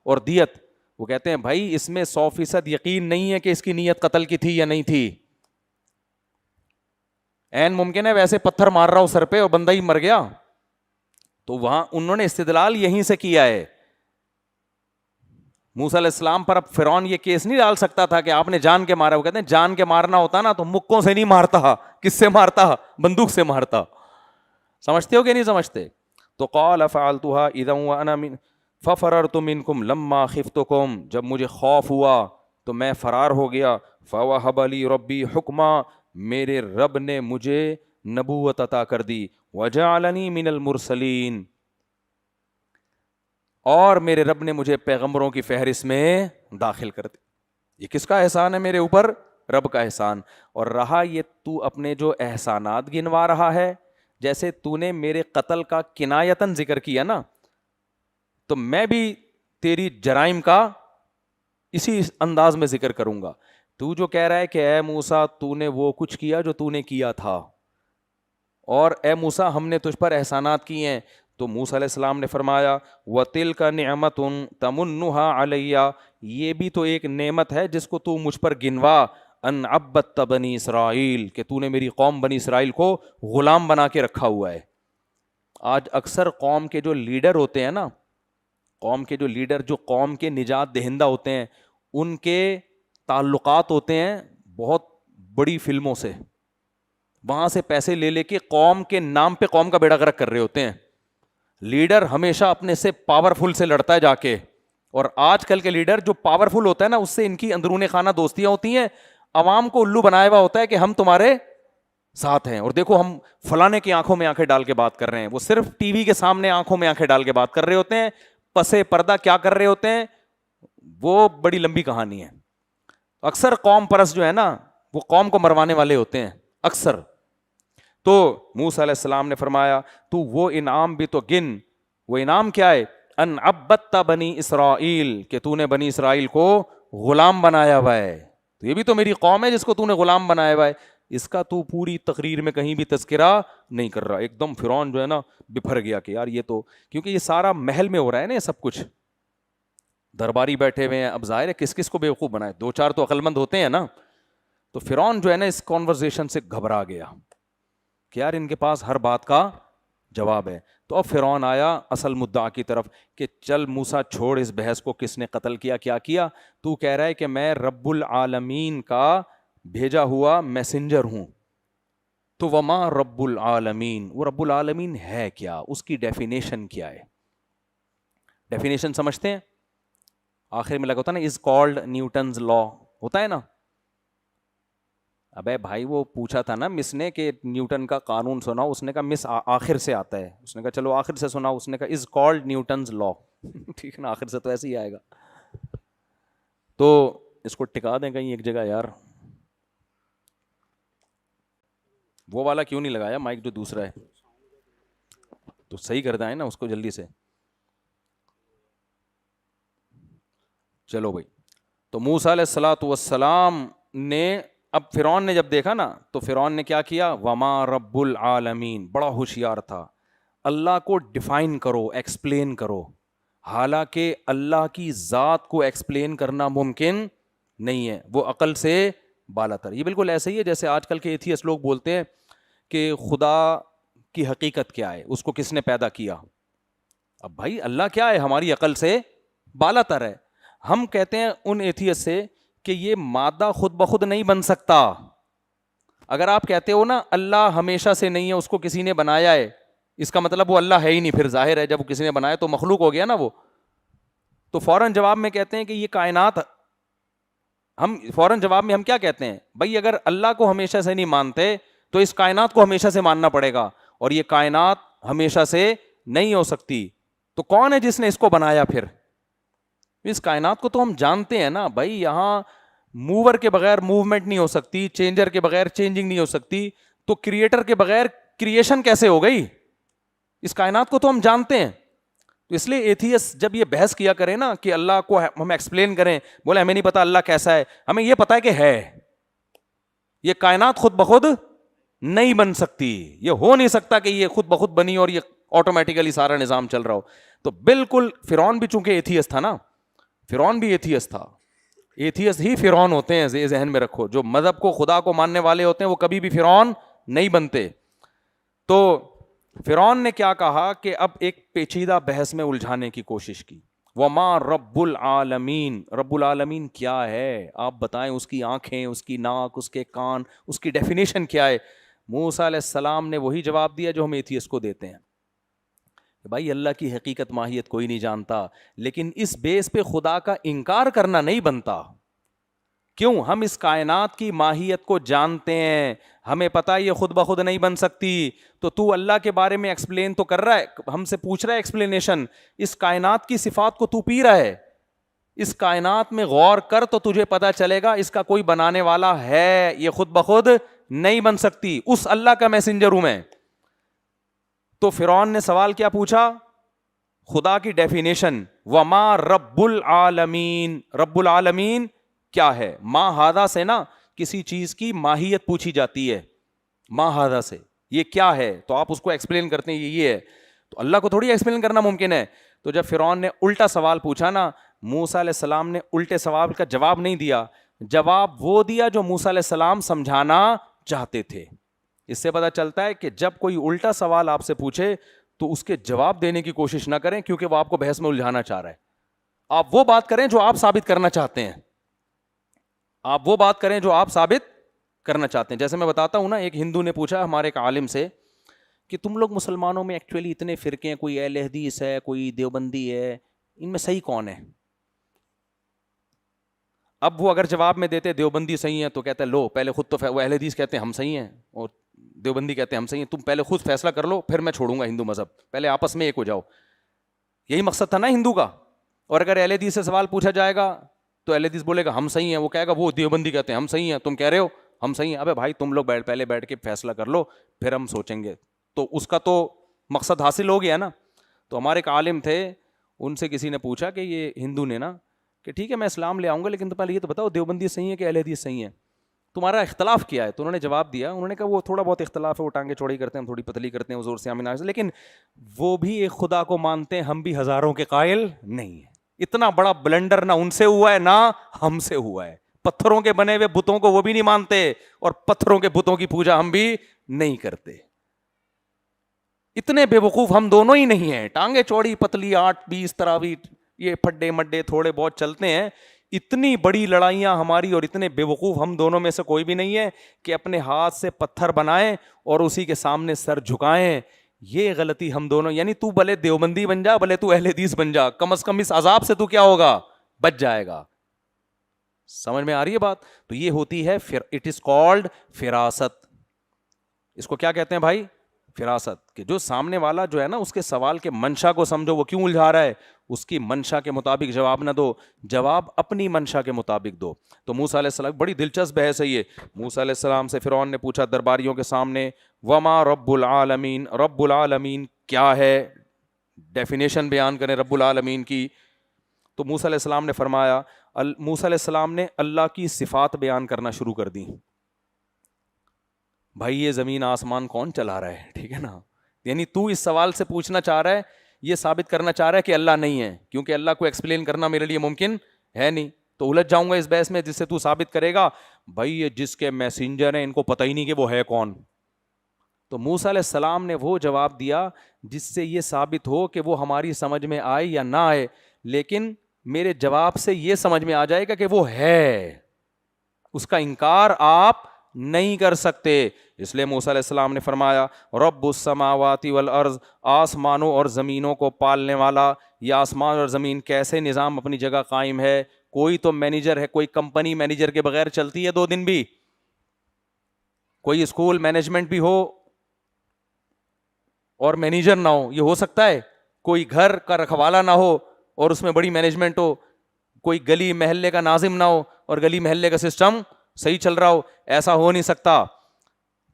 اور دیت. وہ کہتے ہیں بھائی اس میں 100% یقین نہیں ہے کہ اس کی نیت قتل کی تھی یا نہیں تھی. این ممکن ہے ویسے پتھر مار رہا ہو سر پہ اور بندہ ہی مر گیا. تو وہاں انہوں نے استدلال یہیں سے کیا ہے. موسیٰ علیہ السلام پر اب فرعون یہ کیس نہیں ڈال سکتا تھا کہ آپ نے جان کے مارا. وہ کہتے ہیں جان کے مارنا ہوتا نا تو مکوں سے نہیں مارتا, کس سے مارتا, بندوق سے مارتا. سمجھتے ہو کہ نہیں سمجھتے؟ تو قال فعلتها اذا وانا من ففررت منكم لما خفتكم, جب مجھے خوف ہوا تو میں فرار ہو گیا. فوهب لي ربي حکما, میرے رب نے مجھے نبوت عطا کر دی. وجعلني من المرسلین, اور میرے رب نے مجھے پیغمبروں کی فہرست میں داخل کر دی. یہ کس کا احسان ہے میرے اوپر؟ رب کا احسان. اور رہا یہ تو اپنے جو احسانات گنوا رہا ہے, جیسے تو نے میرے قتل کا کنایتاً ذکر کیا نا, تو میں بھی تیری جرائم کا اسی انداز میں ذکر کروں گا. تو جو کہہ رہا ہے کہ اے موسیٰ تو نے وہ کچھ کیا جو تو نے کیا تھا, اور اے موسیٰ ہم نے تجھ پر احسانات کیے ہیں, تو موسیٰ علیہ السلام نے فرمایا وَتِلْكَ نِعْمَةٌ تَمُنُّهَا عَلَيَّ, یہ بھی تو ایک نعمت ہے جس کو تو مجھ پر گنوا. ان عبدت بنی اسرائیل, کہ تو نے میری قوم بنی اسرائیل کو غلام بنا کے رکھا ہوا ہے. آج اکثر قوم کے جو لیڈر ہوتے ہیں نا, قوم کے جو لیڈر جو قوم کے نجات دہندہ ہوتے ہیں, ان کے تعلقات ہوتے ہیں بہت بڑی فلموں سے, وہاں سے پیسے لے لے کے قوم کے نام پہ قوم کا بیڑا غرق کر رہے ہوتے ہیں. لیڈر ہمیشہ اپنے سے پاورفل سے لڑتا ہے جا کے, اور آج کل کے لیڈر جو پاورفل ہوتا ہے نا اس سے ان کی اندرون خانہ دوستیاں ہوتی ہیں. عوام کو الو بنایا ہوا ہوتا ہے کہ ہم تمہارے ساتھ ہیں, اور دیکھو ہم فلانے کی آنکھوں میں آنکھیں ڈال کے بات کر رہے ہیں. وہ صرف ٹی وی کے سامنے آنکھوں میں آنکھیں ڈال کے بات کر رہے ہوتے ہیں, پسے پردہ کیا کر رہے ہوتے ہیں وہ بڑی لمبی کہانی ہے. اکثر قوم پرست جو ہے نا وہ قوم کو مروانے والے ہوتے ہیں اکثر. تو موسیٰ علیہ السلام نے فرمایا تو وہ انعام بھی تو گن. وہ انعام کیا ہے؟ ان عبدت بنی اسرائیل, کہ تو نے بنی اسرائیل کو غلام بنایا ہوا ہے. تو یہ بھی تو میری قوم ہے جس کو تو نے غلام بنایا ہوا ہے. اس کا تو پوری تقریر میں کہیں بھی تذکرہ نہیں کر رہا. ایک دم فرعون جو ہے نا بپھر گیا کہ یار یہ تو, کیونکہ یہ سارا محل میں ہو رہا ہے نا یہ سب کچھ, درباری بیٹھے ہوئے ہیں. اب ظاہر ہے کس کس کو بیوقوف بنائے, دو چار تو عقل مند ہوتے ہیں نا. تو فرعون جو ہے نا اس کانورزیشن سے گھبرا گیا کہ یار ان کے پاس ہر بات کا جواب ہے. تو اب فرعون آیا اصل مدعا کی طرف کہ چل موسیٰ چھوڑ اس بحث کو, کس نے قتل کیا کیا کیا. تو کہہ رہا ہے کہ میں رب العالمین کا بھیجا ہوا میسنجر ہوں. تو وما رب العالمین, وہ رب العالمین ہے کیا, اس کی ڈیفینیشن کیا ہے؟ ڈیفینیشن سمجھتے ہیں؟ آخر میں لگا ہوتا ہے نا از کالڈ نیوٹنز لا, ہوتا ہے نا. ابے بھائی وہ پوچھا تھا نا مس نے کہ نیوٹن کا قانون سنا, اس نے کہا مس آخر سے آتا ہے. اس نے کہا چلو آخر سے سنا, اس نے کہا از کالڈ نیوٹنز لا. ٹھیک ہے نا, آخر سے تو ایسے ہی آئے گا. تو اس کو ٹکا دیں کہیں ایک جگہ یار. وہ والا کیوں نہیں لگایا مائک جو دوسرا ہے, تو صحیح کر دیں نا اس کو جلدی سے. چلو بھائی, تو موسیٰ علیہ الصلوۃ والسلام نے, اب فرعون نے جب دیکھا نا تو فرعون نے کیا کیا, وما رب العالمین, بڑا ہوشیار تھا. اللہ کو ڈیفائن کرو, ایکسپلین کرو, حالانکہ اللہ کی ذات کو ایکسپلین کرنا ممکن نہیں ہے, وہ عقل سے بالا تر. یہ بالکل ایسے ہی ہے جیسے آج کل کے ایتھیسٹ لوگ بولتے ہیں کہ خدا کی حقیقت کیا ہے, اس کو کس نے پیدا کیا. اب بھائی اللہ کیا ہے, ہماری عقل سے بالا تر ہے. ہم کہتے ہیں ان ایتھیسٹ سے کہ یہ مادہ خود بخود نہیں بن سکتا. اگر آپ کہتے ہو نا اللہ ہمیشہ سے نہیں ہے, اس کو کسی نے بنایا ہے, اس کا مطلب وہ اللہ ہے ہی نہیں. پھر ظاہر ہے جب کسی نے بنایا تو مخلوق ہو گیا نا وہ. تو فوراً جواب میں کہتے ہیں کہ یہ کائنات, فوراً جواب میں ہم کیا کہتے ہیں, بھائی اگر اللہ کو ہمیشہ سے نہیں مانتے تو اس کائنات کو ہمیشہ سے ماننا پڑے گا, اور یہ کائنات ہمیشہ سے نہیں ہو سکتی. تو کون ہے جس نے اس کو بنایا؟ پھر اس کائنات کو تو ہم جانتے ہیں نا بھائی, یہاں موور کے بغیر موومنٹ نہیں ہو سکتی, چینجر کے بغیر چینجنگ نہیں ہو سکتی, تو کریٹر کے بغیر کریشن کیسے ہو گئی؟ اس کائنات کو تو ہم جانتے ہیں. تو اس لیے ایتھیسٹ جب یہ بحث کیا کریں نا کہ اللہ کو ہم ایکسپلین کریں, بولے ہمیں نہیں پتا اللہ کیسا ہے, ہمیں یہ پتا ہے کہ ہے. یہ کائنات خود بخود نہیں بن سکتی, یہ ہو نہیں سکتا کہ یہ خود بخود بنی اور یہ آٹومیٹیکلی سارا نظام چل رہا ہو. تو بالکل فرعون بھی چونکہ ایتھیسٹ تھا نا, فرعون بھی ایتھیسٹ تھا. ایتھیسٹ ہی فرعون ہوتے ہیں, ذہن میں رکھو. جو مذہب کو خدا کو ماننے والے ہوتے ہیں وہ کبھی بھی فرعون نہیں بنتے. تو فرعون نے کیا کہا کہ اب ایک پیچیدہ بحث میں الجھانے کی کوشش کی. وما رب العالمین, رب العالمین کیا ہے آپ بتائیں, اس کی آنکھیں, اس کی ناک, اس کے کان, اس کی ڈیفینیشن کیا ہے؟ موسیٰ علیہ السلام نے وہی جواب دیا جو ہم ایتھیسٹ کو دیتے ہیں, بھائی اللہ کی حقیقت ماہیت کوئی نہیں جانتا, لیکن اس بیس پہ خدا کا انکار کرنا نہیں بنتا. کیوں؟ ہم اس کائنات کی ماہیت کو جانتے ہیں, ہمیں پتا یہ خود بخود نہیں بن سکتی. تو اللہ کے بارے میں ایکسپلین تو کر رہا ہے, ہم سے پوچھ رہا ہے ایکسپلینیشن. اس کائنات کی صفات کو تو پی رہا ہے, اس کائنات میں غور کر تو تجھے پتا چلے گا اس کا کوئی بنانے والا ہے, یہ خود بخود نہیں بن سکتی. اس اللہ کا میسنجر ہوں میں. تو فرعون نے سوال کیا پوچھا؟ خدا کی ڈیفینیشن. وما رب العالمین, رب العالمین کیا ہے؟ ما ہادہ سے نا کسی چیز کی ماہیت پوچھی جاتی ہے, ما ہادہ سے یہ کیا ہے, تو آپ اس کو ایکسپلین کرتے ہیں یہ ہے. تو اللہ کو تھوڑی ایکسپلین کرنا ممکن ہے. تو جب فرعون نے الٹا سوال پوچھا نا, موسیٰ علیہ السلام نے الٹے سوال کا جواب نہیں دیا, جواب وہ دیا جو موسیٰ علیہ السلام سمجھانا چاہتے تھے. اس سے پتہ چلتا ہے کہ جب کوئی الٹا سوال آپ سے پوچھے تو اس کے جواب دینے کی کوشش نہ کریں, کیونکہ وہ آپ کو بحث میں الجھانا چاہ رہا ہے. آپ وہ بات کریں جو آپ ثابت کرنا چاہتے ہیں, آپ وہ بات کریں جو آپ ثابت کرنا چاہتے ہیں. جیسے میں بتاتا ہوں نا, ایک ہندو نے پوچھا ہمارے ایک عالم سے کہ تم لوگ مسلمانوں میں ایکچولی اتنے فرقے ہیں, کوئی اہل حدیث ہے, کوئی دیوبندی ہے, ان میں صحیح کون ہے؟ اب وہ اگر جواب میں دیتے دیوبندی صحیح ہے تو کہتے ہیں لو پہلے خود تو, وہ اہل حدیث کہتے ہیں ہم صحیح ہیں اور دیوبندی کہتے ہیں ہم صحیح ہیں, تم پہلے خود فیصلہ کر لو پھر میں چھوڑوں گا ہندو مذہب, پہلے آپس میں ایک ہو جاؤ. یہی مقصد تھا نا ہندو کا. اور اگر اہل حدیث سے سوال پوچھا جائے گا تو اہل حدیث بولے گا ہم صحیح ہیں, وہ کہے گا وہ دیوبندی کہتے ہیں ہم صحیح ہیں, تم کہہ رہے ہو ہم صحیح ہیں. ابے بھائی تم لوگ پہلے بیٹھ کے فیصلہ کر لو پھر ہم سوچیں گے. تو اس کا تو مقصد حاصل ہو گیا نا. تو ہمارے ایک عالم تھے, ان سے کسی نے پوچھا کہ یہ ہندو نے نا کہ ٹھیک ہے میں اسلام لے آؤں گا, لیکن تو پہلے یہ تو بتاؤ دیوبندی صحیح ہے کہ اہل حدیث صحیح ہے, تمہارا اختلاف کیا ہے؟ تو انہوں نے جواب دیا, انہوں نے کہا وہ تھوڑا بہت اختلاف ہے, وہ ٹانگیں چوڑی کرتے ہیں, ہم تھوڑی پتلی کرتے ہیں حضور سے آمین, لیکن وہ بھی ایک خدا کو مانتے ہیں, ہم بھی ہزاروں کے قائل نہیں ہیں. اتنا بڑا بلنڈر نہ ان سے ہوا ہے نہ ہم سے ہوا ہے. پتھروں کے بنے ہوئے بتوں کو وہ بھی نہیں مانتے اور پتھروں کے بتوں کی پوجا ہم بھی نہیں کرتے. اتنے بے وقوف ہم دونوں ہی نہیں ہیں. ٹانگیں چوڑی پتلی 8-20 تراویح یہ پھڈے مڈے تھوڑے بہت چلتے ہیں. اتنی بڑی لڑائیاں ہماری اور اتنے بے وقوف ہم دونوں میں سے کوئی بھی نہیں ہے کہ اپنے ہاتھ سے پتھر بنائیں اور اسی کے سامنے سر جھکائیں. یہ غلطی ہم دونوں, یعنی تو بھلے دیوبندی بن جا, بھلے تو اہل حدیث بن جا, کم از کم اس عذاب سے تو کیا ہوگا, بچ جائے گا. سمجھ میں آ رہی ہے بات؟ تو یہ ہوتی ہے اٹ از کالڈ فراست. اس کو کیا کہتے ہیں بھائی؟ فراست. کہ جو سامنے والا جو ہے نا اس کے سوال کے منشا کو سمجھو, وہ کیوں الجھا رہا ہے, اس کی منشا کے مطابق جواب نہ دو, جواب اپنی منشا کے مطابق دو. تو موسیٰ علیہ السلام, بڑی دلچسپ بحث ہے یہ. موسیٰ علیہ السلام سے فرعون نے پوچھا درباریوں کے سامنے وما رب العالمین, رب العالمین کیا ہے, ڈیفینیشن بیان کریں رب العالمین کی. تو موسیٰ علیہ السلام نے فرمایا, موسیٰ علیہ السلام نے اللہ کی صفات بیان کرنا شروع کر دی. بھائی یہ زمین آسمان کون چلا رہا ہے, ٹھیک ہے نا, یعنی تو اس سوال سے پوچھنا چاہ رہا ہے, یہ ثابت کرنا چاہ رہا ہے کہ اللہ نہیں ہے, کیونکہ اللہ کو ایکسپلین کرنا میرے لیے ممکن ہے نہیں. تو الجھ جاؤں گا اس بحث میں جس سے تو ثابت کرے گا بھائی یہ جس کے میسنجر ہیں ان کو پتہ ہی نہیں کہ وہ ہے کون. تو موسیٰ علیہ السلام نے وہ جواب دیا جس سے یہ ثابت ہو کہ وہ ہماری سمجھ میں آئے یا نہ آئے, لیکن میرے جواب سے یہ سمجھ میں آ جائے گا کہ وہ ہے, اس کا انکار آپ نہیں کر سکتے. اس لیے موسیٰ علیہ السلام نے فرمایا رب السماوات والارض, آسمانوں اور زمینوں کو پالنے والا. یہ آسمان اور زمین کیسے نظام اپنی جگہ قائم ہے, کوئی تو مینیجر ہے, کوئی کمپنی مینیجر کے بغیر چلتی ہے 2 دن بھی, کوئی اسکول مینجمنٹ بھی ہو اور مینیجر نہ ہو, یہ ہو سکتا ہے؟ کوئی گھر کا رکھوالا نہ ہو اور اس میں بڑی مینجمنٹ ہو, کوئی گلی محلے کا ناظم نہ ہو اور گلی محلے کا سسٹم صحیح چل رہا ہو, ایسا ہو نہیں سکتا.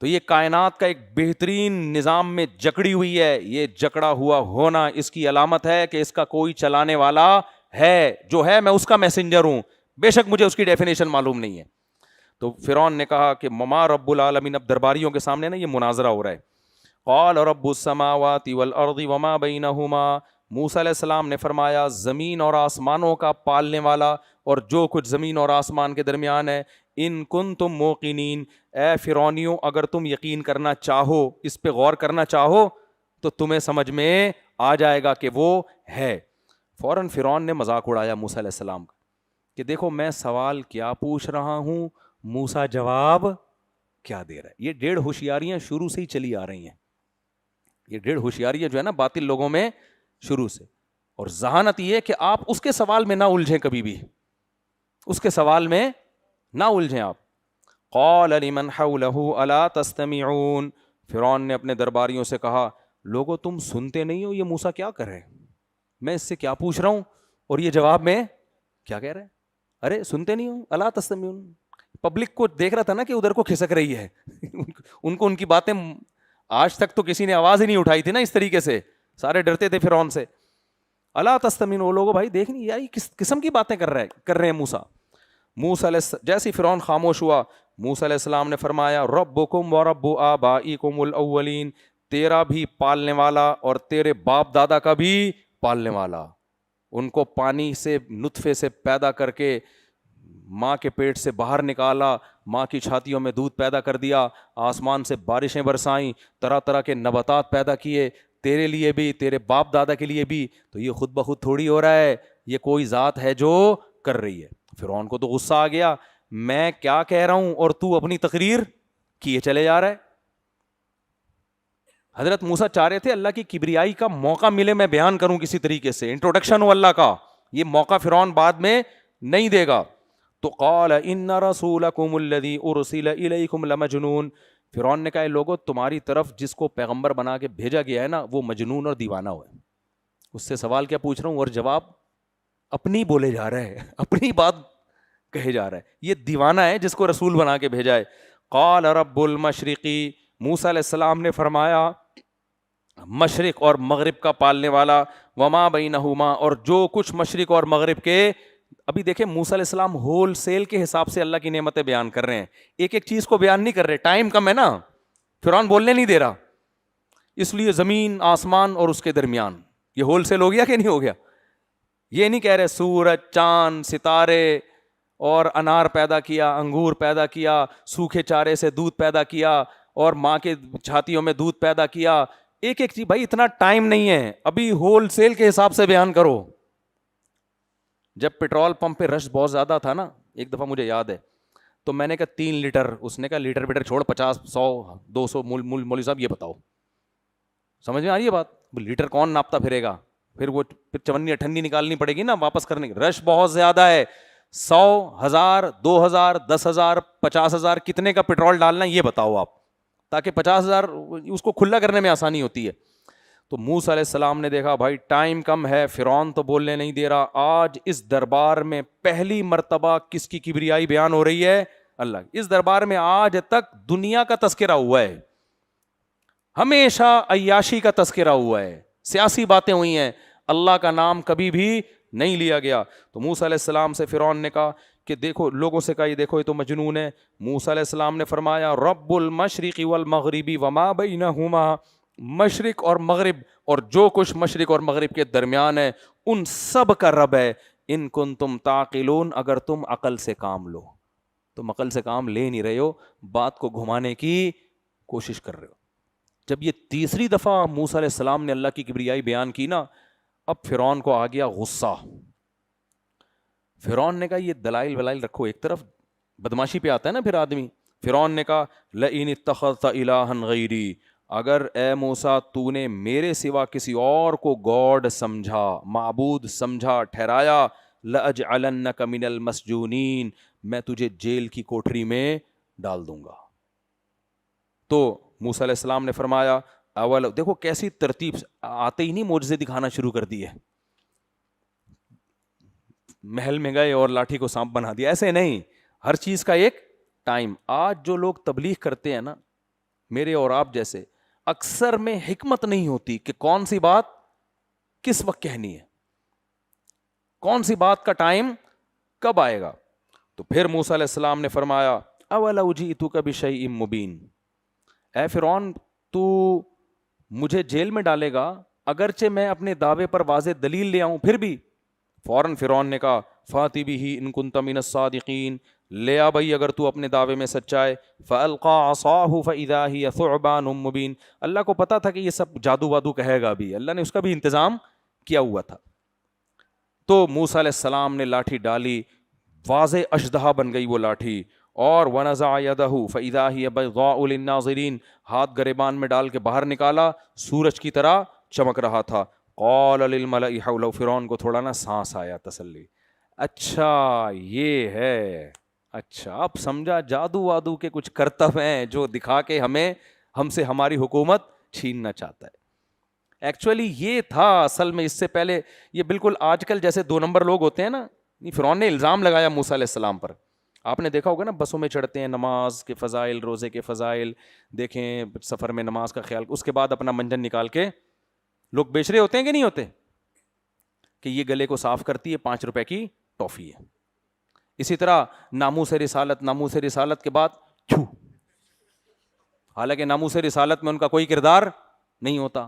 تو یہ کائنات کا ایک بہترین نظام میں جکڑی ہوئی ہے. یہ جکڑا ہوا ہونا اس کی علامت ہے کہ اس کا کوئی چلانے والا ہے, جو ہے میں اس کا میسنجر ہوں, بے شک مجھے اس کی ڈیفینیشن معلوم نہیں ہے. تو فرعون نے کہا کہ مما رب العالمین, اب درباریوں کے سامنے نا یہ مناظرہ ہو رہا ہے. قال رب السماوات والارض وما بینہما, موسیٰ علیہ السلام نے فرمایا زمین اور آسمانوں کا پالنے والا اور جو کچھ زمین اور آسمان کے درمیان ہے. ان کنتم موقنین, اے فرعونیوں اگر تم یقین کرنا چاہو, اس پہ غور کرنا چاہو تو تمہیں سمجھ میں آ جائے گا کہ وہ ہے. فوراً فرعون نے مذاق اڑایا موسیٰ علیہ السلام کا کہ دیکھو میں سوال کیا پوچھ رہا ہوں, موسیٰ جواب کیا دے رہا ہے. یہ 1.5 ہوشیاریاں شروع سے ہی چلی آ رہی ہیں. یہ 1.5 ہوشیاریاں جو ہے نا باطل لوگوں میں شروع سے, اور ذہانت یہ کہ آپ اس کے سوال میں نہ الجھیں, کبھی بھی اس کے سوال میں نہ الجھیں آپ. قال لمن حوله الا تستمعون, فرعون نے اپنے درباریوں سے کہا لوگو تم سنتے نہیں ہو یہ موسیٰ کیا کر رہے ہیں, میں اس سے کیا پوچھ رہا ہوں اور یہ جواب میں کیا کہہ رہے ہیں. ارے سنتے نہیں ہو, الا تستمعون. پبلک کو دیکھ رہا تھا نا کہ ادھر کو کھسک رہی ہے ان کو ان کی باتیں, آج تک تو کسی نے آواز ہی نہیں اٹھائی تھی نا اس طریقے سے, سارے ڈرتے تھے فرعون سے. الا تستمعون, وہ لوگوں بھائی دیکھ نہیں یار کس قسم کی باتیں کر رہے ہیں موسیٰ. موسیٰ علیہ جیسے فرعون خاموش ہوا, موسیٰ علیہ السلام نے فرمایا ربکم ورب آبائکم الاولین, تیرا بھی پالنے والا اور تیرے باپ دادا کا بھی پالنے والا. ان کو پانی سے نطفے سے پیدا کر کے ماں کے پیٹ سے باہر نکالا, ماں کی چھاتیوں میں دودھ پیدا کر دیا, آسمان سے بارشیں برسائیں, طرح طرح کے نباتات پیدا کیے, تیرے لیے بھی تیرے باپ دادا کے لیے بھی. تو یہ خود بخود تھوڑی ہو رہا ہے, یہ کوئی ذات ہے جو کر رہی ہے. فرعون کو تو غصہ آ گیا, میں کیا کہہ رہا ہوں اور تو اپنی تقریر کیے چلے جا رہا ہے. حضرت موسیٰ چاہ رہے تھے اللہ کی کبریائی کا موقع ملے, میں بیان کروں کسی طریقے سے, انٹروڈکشن ہو اللہ کا, یہ موقع فرعون بعد میں نہیں دے گا. تو قال ان رسولکم الذی ارسل الیکم لمجنون, فرعون نے کہا لوگوں تمہاری طرف جس کو پیغمبر بنا کے بھیجا گیا ہے نا وہ مجنون اور دیوانہ ہوا ہے. اس سے سوال کیا پوچھ رہا ہوں اور جواب اپنی بولے جا رہا ہے, اپنی بات کہے جا رہا ہے, یہ دیوانہ ہے جس کو رسول بنا کے بھیجا ہے. قال رب المشرقی, موسیٰ علیہ السلام نے فرمایا مشرق اور مغرب کا پالنے والا, وما بینہما, اور جو کچھ مشرق اور مغرب کے. ابھی دیکھیں موسیٰ علیہ السلام ہول سیل کے حساب سے اللہ کی نعمتیں بیان کر رہے ہیں, ایک ایک چیز کو بیان نہیں کر رہے, ٹائم کم ہے نا, فرعون بولنے نہیں دے رہا, اس لیے زمین آسمان اور اس کے درمیان یہ ہول سیل ہو گیا کہ نہیں ہو گیا. یہ نہیں کہہ رہے سورج چاند ستارے اور انار پیدا کیا, انگور پیدا کیا, سوکھے چارے سے دودھ پیدا کیا اور ماں کے چھاتیوں میں دودھ پیدا کیا, ایک ایک چیز. بھائی اتنا ٹائم نہیں ہے, ابھی ہول سیل کے حساب سے بیان کرو. جب پیٹرول پمپ پہ رش بہت زیادہ تھا نا, ایک دفعہ مجھے یاد ہے, تو میں نے کہا 3 لیٹر, اس نے کہا لیٹر بیٹر چھوڑ 50 100 200, مولوی صاحب یہ بتاؤ, سمجھ میں آ رہی ہے بات, لیٹر کون ناپتا پھرے گا, پھر وہ چونی اٹھنی نکالنی پڑے گی نا واپس کرنے کی. رش بہت زیادہ ہے, 100 1000 2000 10,000 50,000 کتنے کا پیٹرول ڈالنا ہے یہ بتاؤ آپ, تاکہ 50,000 اس کو کھلا کرنے میں آسانی ہوتی ہے. تو موسیٰ علیہ السلام نے دیکھا بھائی ٹائم کم ہے, فرعون تو بولنے نہیں دے رہا. آج اس دربار میں پہلی مرتبہ کس کی کبریائی بیان ہو رہی ہے؟ اللہ. اس دربار میں آج تک دنیا کا تذکرہ ہوا ہے, ہمیشہ عیاشی کا تذکرہ ہوا ہے, سیاسی باتیں ہوئی ہیں, اللہ کا نام کبھی بھی نہیں لیا گیا. تو موسیٰ علیہ السلام سے فرعون نے کہا کہ دیکھو, لوگوں سے کہا یہ دیکھو یہ تو مجنون ہے. موسیٰ علیہ السلام نے فرمایا رب المشرق والمغرب وما بینہما, مشرق اور مغرب اور جو کچھ مشرق اور مغرب کے درمیان ہے ان سب کا رب ہے. ان کنتم تعقلون, اگر تم عقل سے کام لو. تم عقل سے کام لے نہیں رہے ہو, بات کو گھمانے کی کوشش کر رہے ہو. جب یہ تیسری دفعہ موسیٰ علیہ السلام نے اللہ کی کبریائی بیان کی نا, اب فرعون کو آ گیا غصہ. فرعون نے کہا یہ دلائل ولائل رکھو ایک طرف, بدماشی پہ آتا ہے نا پھر آدمی. فرعون نے کہا لئن اتخذت الہا غیری, اگر اے موسیٰ تو نے میرے سوا کسی اور کو گاڈ سمجھا, معبود سمجھا, ٹھہرایا, لأجعلنک من المسجونین, میں تجھے جیل کی کوٹری میں ڈال دوں گا. تو موسیٰ علیہ السلام نے فرمایا اول, دیکھو کیسی ترتیب, آتے ہی نہیں معجزے دکھانا شروع کر دیے, محل میں گئے اور لاٹھی کو سانپ بنا دیا, ایسے نہیں, ہر چیز کا ایک ٹائم. آج جو لوگ تبلیغ کرتے ہیں نا, میرے اور آپ جیسے, اکثر میں حکمت نہیں ہوتی کہ کون سی بات کس وقت کہنی ہے, کون سی بات کا ٹائم کب آئے گا. تو پھر موسیٰ علیہ السلام نے فرمایا اولو جئتک بشیء مبین, اے فرعون تو مجھے جیل میں ڈالے گا اگرچہ میں اپنے دعوے پر واضح دلیل لے آؤں پھر بھی. فوراً فرعون نے کہا فاتی بہ ان کنت من الصادقین, لے آ بھائی اگر تو اپنے دعوے میں سچا ہے. فالقى عصاه فاذا هي ثعبان مبین, اللہ کو پتا تھا کہ یہ سب جادو وادو کہے گا بھی, اللہ نے اس کا بھی انتظام کیا ہوا تھا. تو موسیٰ علیہ السلام نے لاٹھی ڈالی, واضح اشدہا بن گئی وہ لاٹھی, اور ونزع یدہ فاذا هي بيضاء للناظرین, ہاتھ گریبان میں ڈال کے باہر نکالا, سورج کی طرح چمک رہا تھا. قال للملأ حولہ, فرعون کو تھوڑا نا سانس آیا, تسلی, اچھا یہ ہے, اچھا اب سمجھا جادو وادو کے کچھ کرتب ہیں جو دکھا کے ہم سے ہماری حکومت چھیننا چاہتا ہے. ایکچولی یہ تھا اصل میں, اس سے پہلے یہ بالکل آج کل جیسے 2 نمبر لوگ ہوتے ہیں نا, فرعون نے الزام لگایا موسیٰ علیہ السلام پر. آپ نے دیکھا ہوگا نا, بسوں میں چڑھتے ہیں, نماز کے فضائل, روزے کے فضائل دیکھیں, سفر میں نماز کا خیال, اس کے بعد اپنا منجن نکال کے لوگ بیچ رہے ہوتے ہیں کہ نہیں ہوتے, کہ یہ گلے کو صاف کرتی ہے, 5 روپے کی ٹافی ہے. اسی طرح ناموس رسالت, ناموس رسالت کے بعد چھو, حالانکہ ناموس رسالت میں ان کا کوئی کردار نہیں ہوتا.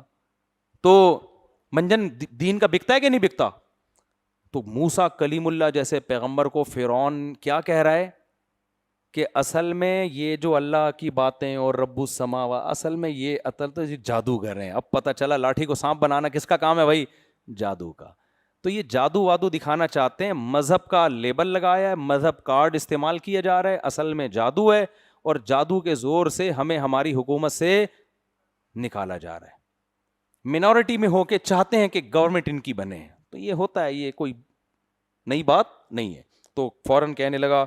تو منجن دین کا بکتا ہے کہ نہیں بکتا. تو موسیٰ کلیم اللہ جیسے پیغمبر کو فرعون کیا کہہ رہا ہے کہ اصل میں یہ جو اللہ کی باتیں اور رب السماوات, اصل میں یہ تو جادوگر ہیں. اب پتہ چلا لاٹھی کو سانپ بنانا کس کا کام ہے بھائی, جادو کا. تو یہ جادو وادو دکھانا چاہتے ہیں, مذہب کا لیبل لگایا ہے, مذہب کارڈ استعمال کیا جا رہا ہے, اصل میں جادو ہے, اور جادو کے زور سے ہمیں ہماری حکومت سے نکالا جا رہا ہے. منورٹی میں ہو کے چاہتے ہیں کہ گورنمنٹ ان کی بنے, تو یہ ہوتا ہے, یہ کوئی نئی بات نہیں ہے. تو فوراً کہنے لگا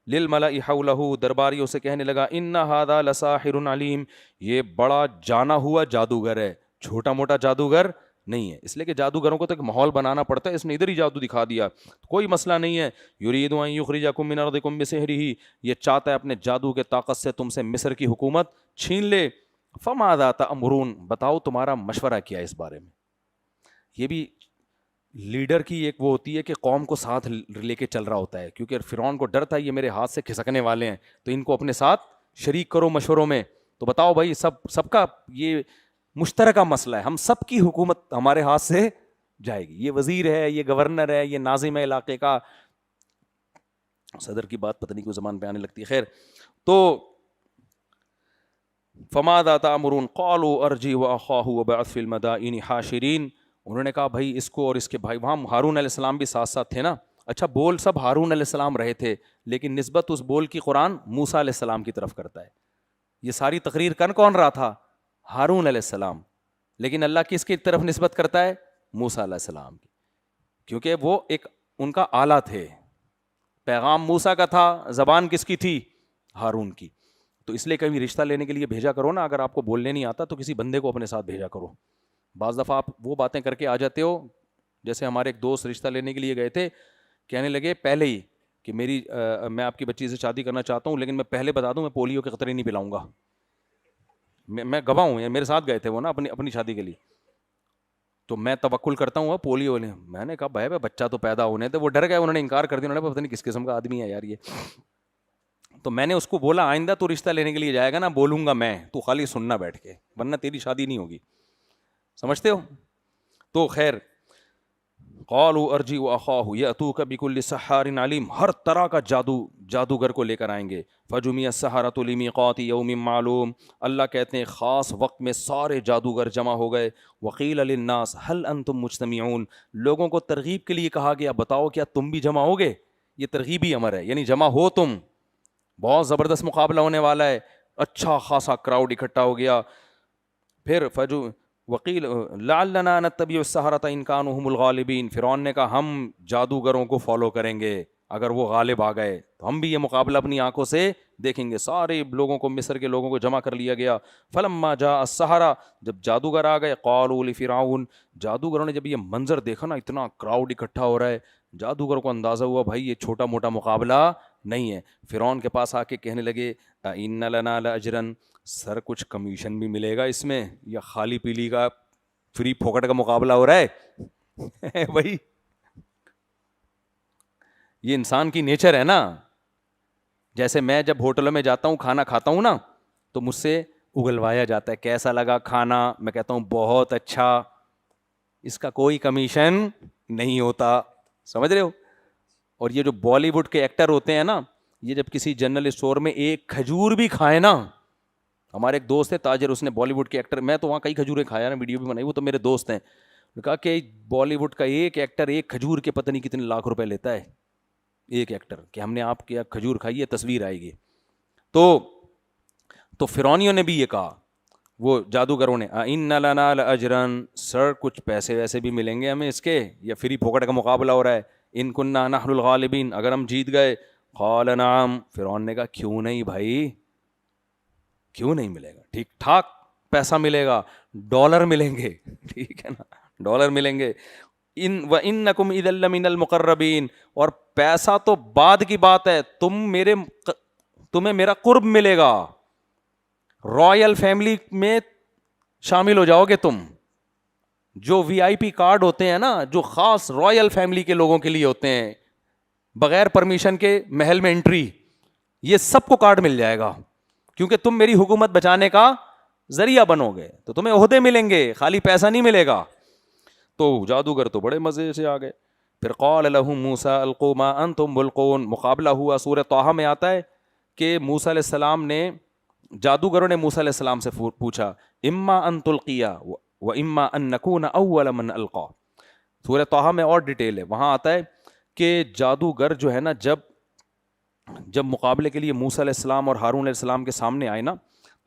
للملأ حولہ, درباریوں سے کہنے لگا ان ھذا لساحر علیم, یہ بڑا جانا ہوا جادوگر ہے, چھوٹا موٹا جادوگر نہیں ہے. اس لیے کہ جادوگروں کو تو ایک ماحول بنانا پڑتا ہے, اس نے ادھر ہی جادو دکھا دیا, کوئی مسئلہ نہیں ہے. یرید ان یخرجکم من ارضکم بسحرہ, یہ چاہتا ہے اپنے جادو کے طاقت سے تم سے مصر کی حکومت چھین لے. فماذا تأمرون, بتاؤ تمہارا مشورہ کیا ہے اس بارے میں. یہ بھی لیڈر کی ایک وہ ہوتی ہے کہ قوم کو ساتھ لے کے چل رہا ہوتا ہے, کیونکہ فرعون کو ڈر تھا یہ میرے ہاتھ سے کھسکنے والے ہیں, تو ان کو اپنے ساتھ شریک کرو مشوروں میں. تو بتاؤ بھائی, سب کا یہ مشترکہ مسئلہ ہے, ہم سب کی حکومت ہمارے ہاتھ سے جائے گی. یہ وزیر ہے, یہ گورنر ہے, یہ ناظم ہے علاقے کا, صدر کی بات پتہ نہیں کیوں زبان پہ آنے لگتی ہے. خیر, تو فماذا تأمرون قالوا ارجع واخاه وابعث في المدائن حاشرین, انہوں نے کہا بھائی اس کو اور اس کے بھائی, وہاں ہارون علیہ السلام بھی ساتھ ساتھ تھے نا. اچھا بول سب ہارون علیہ السلام رہے تھے, لیکن نسبت اس بول کی قرآن موسیٰ علیہ السلام کی طرف کرتا ہے. یہ ساری تقریر کون رہا تھا, ہارون علیہ السلام, لیکن اللہ کس کی طرف نسبت کرتا ہے, موسیٰ علیہ السلام کی, کیونکہ وہ ایک ان کا آلہ تھے. پیغام موسیٰ کا تھا, زبان کس کی تھی, ہارون کی. تو اس لیے کبھی رشتہ لینے کے لیے بھیجا کرو نا, اگر آپ کو بولنے نہیں آتا تو کسی بندے کو اپنے ساتھ بھیجا کرو. بعض دفعہ آپ وہ باتیں کر کے آ جاتے ہو, جیسے ہمارے ایک دوست رشتہ لینے کے لیے گئے تھے, کہنے لگے پہلے ہی کہ میں آپ کی بچی سے شادی کرنا چاہتا ہوں, لیکن میں پہلے بتا دوں میں پولیو کے قطرے نہیں پلاؤں گا. میں گواہ ہوں, میرے ساتھ گئے تھے وہ نا اپنی شادی کے لیے, تو میں توکل کرتا ہوں پولیو والے. میں نے کہا بھائی بچہ تو پیدا ہونے تھے, وہ ڈر گئے, انہوں نے انکار کر دیا, انہوں نے پتہ نہیں کس قسم کا آدمی ہے یار یہ. تو میں نے اس کو بولا آئندہ تو رشتہ لینے کے لیے جائے گا نا, بولوں گا میں, تو خالی سننا بیٹھ کے, ورنہ تیری شادی نہیں ہوگی. سمجھتے ہو. تو خیر قالوا ارجعوا اخاه ياتوك بكل سحار علیم، ہر طرح کا جادوگر کو لے کر آئیں گے. فجمع السحرة لمیقات یوم معلوم، اللہ کہتے ہیں خاص وقت میں سارے جادوگر جمع ہو گئے. وقیل للناس هل انتم مجتمعون، لوگوں کو ترغیب کے لیے کہا گیا بتاؤ کیا تم بھی جمع ہوگے. یہ ترغیبی امر ہے، یعنی جمع ہو تم، بہت زبردست مقابلہ ہونے والا ہے. اچھا خاصا کراؤڈ اکٹھا ہو گیا. پھر وقیل لعلنا نتبع السحرة ان كانوا هم الغالبین، فرعون نے کہا ہم جادوگروں کو فالو کریں گے اگر وہ غالب آ گئے تو ہم بھی یہ مقابلہ اپنی آنکھوں سے دیکھیں گے. سارے لوگوں کو، مصر کے لوگوں کو جمع کر لیا گیا. فلما جاء السحرة، جب جادوگر آ گئے، قالوا لفرعون، جادوگروں نے جب یہ منظر دیکھا نا، اتنا کراؤڈ اکٹھا ہو رہا ہے، جادوگروں کو اندازہ ہوا بھائی یہ چھوٹا موٹا مقابلہ نہیں ہے. فرعون کے پاس آ کے کہنے لگے ان لنا لاجرا، سر کچھ کمیشن بھی ملے گا اس میں، یا خالی پیلی کا فری پھوکٹ کا مقابلہ ہو رہا ہے. بھائی یہ انسان کی نیچر ہے نا. جیسے میں جب ہوٹلوں میں جاتا ہوں کھانا کھاتا ہوں نا، تو مجھ سے اگلوایا جاتا ہے کیسا لگا کھانا، میں کہتا ہوں بہت اچھا، اس کا کوئی کمیشن نہیں ہوتا. سمجھ رہے ہو؟ اور یہ جو بالی ووڈ کے ایکٹر ہوتے ہیں نا، یہ جب کسی جنرل اسٹور میں ایک کھجور بھی کھائے نا، ہمارے ایک دوست ہے تاجر، اس نے بالی ووڈ کے ایکٹر، میں تو وہاں کئی کھجوریں کھایا نا، ویڈیو بھی بنائی، وہ تو میرے دوست ہیں، کہا کہ بالی ووڈ کا ایک ایکٹر ایک کھجور کے پتہ نہیں کتنے لاکھ روپے لیتا ہے ایک ایکٹر، کہ ہم نے آپ کے کھجور کھائی ہے تصویر آئے گی. تو فرعونیوں نے بھی یہ کہا، وہ جادوگروں نے، ان لنا لاجرا، سر کچھ پیسے ویسے بھی ملیں گے ہمیں اس کے، یا فری پھوکٹ کا مقابلہ ہو رہا ہے. ان کننا نحن الغالبین، اگر ہم جیت گئے. قال نعم، فرعون نے کہا کیوں نہیں بھائی، کیوں نہیں ملے گا، ٹھیک ٹھاک پیسہ ملے گا، ڈالر ملیں گے، ٹھیک ہے نا، ڈالر ملیں گے. وَإِنَّكُمْ إِذًا لَّمِنَ الْمُقَرَّبِينَ، اور پیسہ تو بعد کی بات ہے، تمہیں میرا قرب ملے گا، رائل فیملی میں شامل ہو جاؤ گے تم. جو وی آئی پی کارڈ ہوتے ہیں نا، جو خاص رائل فیملی کے لوگوں کے لیے ہوتے ہیں، بغیر پرمیشن کے محل میں انٹری، یہ سب کو کارڈ مل جائے گا، کیونکہ تم میری حکومت بچانے کا ذریعہ بنو گے، تو تمہیں عہدے ملیں گے، خالی پیسہ نہیں ملے گا. تو جادوگر تو بڑے مزے سے آ گئے. پھر قال لهم موسیٰ القوا ما انتم ملقون، مقابلہ ہوا. سورہ طٰہٰ میں آتا ہے کہ موسیٰ علیہ السلام نے، جادوگروں نے موسیٰ علیہ السلام سے پوچھا اما ان تلقیا و اما ان نکون اول من القا. سورہ طٰہٰ میں اور ڈیٹیل ہے، وہاں آتا ہے کہ جادوگر جو ہے نا، جب مقابلے کے لیے موسیٰ علیہ السلام اور ہارون علیہ السلام کے سامنے آئے نا،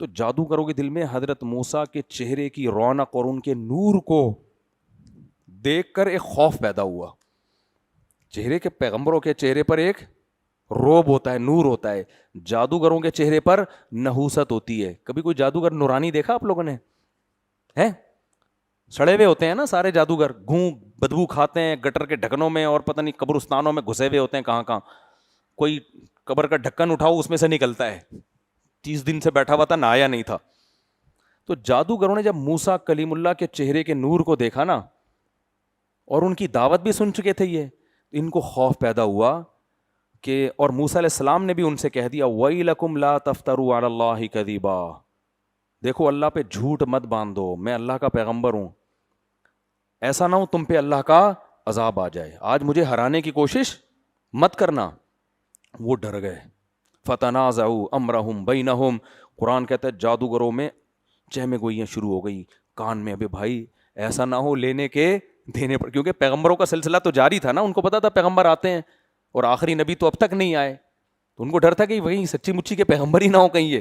تو جادوگروں کے دل میں حضرت موسیٰ کے چہرے کی رونق اور ان کے نور کو دیکھ کر ایک خوف پیدا ہوا. چہرے کے، پیغمبروں کے چہرے پر ایک روب ہوتا ہے، نور ہوتا ہے، جادوگروں کے چہرے پر نحوست ہوتی ہے. کبھی کوئی جادوگر نورانی دیکھا آپ لوگوں نے؟ ہیں سڑے ہوئے ہوتے ہیں نا سارے جادوگر، بدبو کھاتے ہیں گٹر کے ڈھکنوں میں، اور پتہ نہیں قبرستانوں میں گھسے ہوئے ہوتے ہیں کہاں کہاں. کوئی قبر کا ڈھکن اٹھاؤ اس میں سے نکلتا ہے، 30 دن سے بیٹھا ہوا تھا، نہایا نہیں تھا. تو جادوگروں نے جب موسیٰ کلیم اللہ کے چہرے کے نور کو دیکھا نا، اور ان کی دعوت بھی سن چکے تھے، یہ ان کو خوف پیدا ہوا کہ، اور موسیٰ علیہ السلام نے بھی ان سے کہہ دیا وَيْلَكُمْ لَا تَفْتَرُوا عَلَى اللَّهِ كَذِبًا، دیکھو اللہ پہ جھوٹ مت باندھو، میں اللہ کا پیغمبر ہوں، ایسا نہ ہو تم پہ اللہ کا عذاب آ جائے، آج مجھے ہرانے کی کوشش مت کرنا. وہ ڈر گئے. فَتَنَازَعُوا أَمْرَهُمْ بَيْنَهُمْ، قرآن کہتا ہے جادوگروں میں چہمے گوئیاں شروع ہو گئی کان میں، ابھی بھائی ایسا نہ ہو لینے کے دینے پر، کیونکہ پیغمبروں کا سلسلہ تو جاری تھا نا، ان کو پتا تھا پیغمبر آتے ہیں، اور آخری نبی تو اب تک نہیں آئے، تو ان کو ڈر تھا کہ وہیں سچی مچی کے پیغمبر ہی نہ ہو کہیں یہ.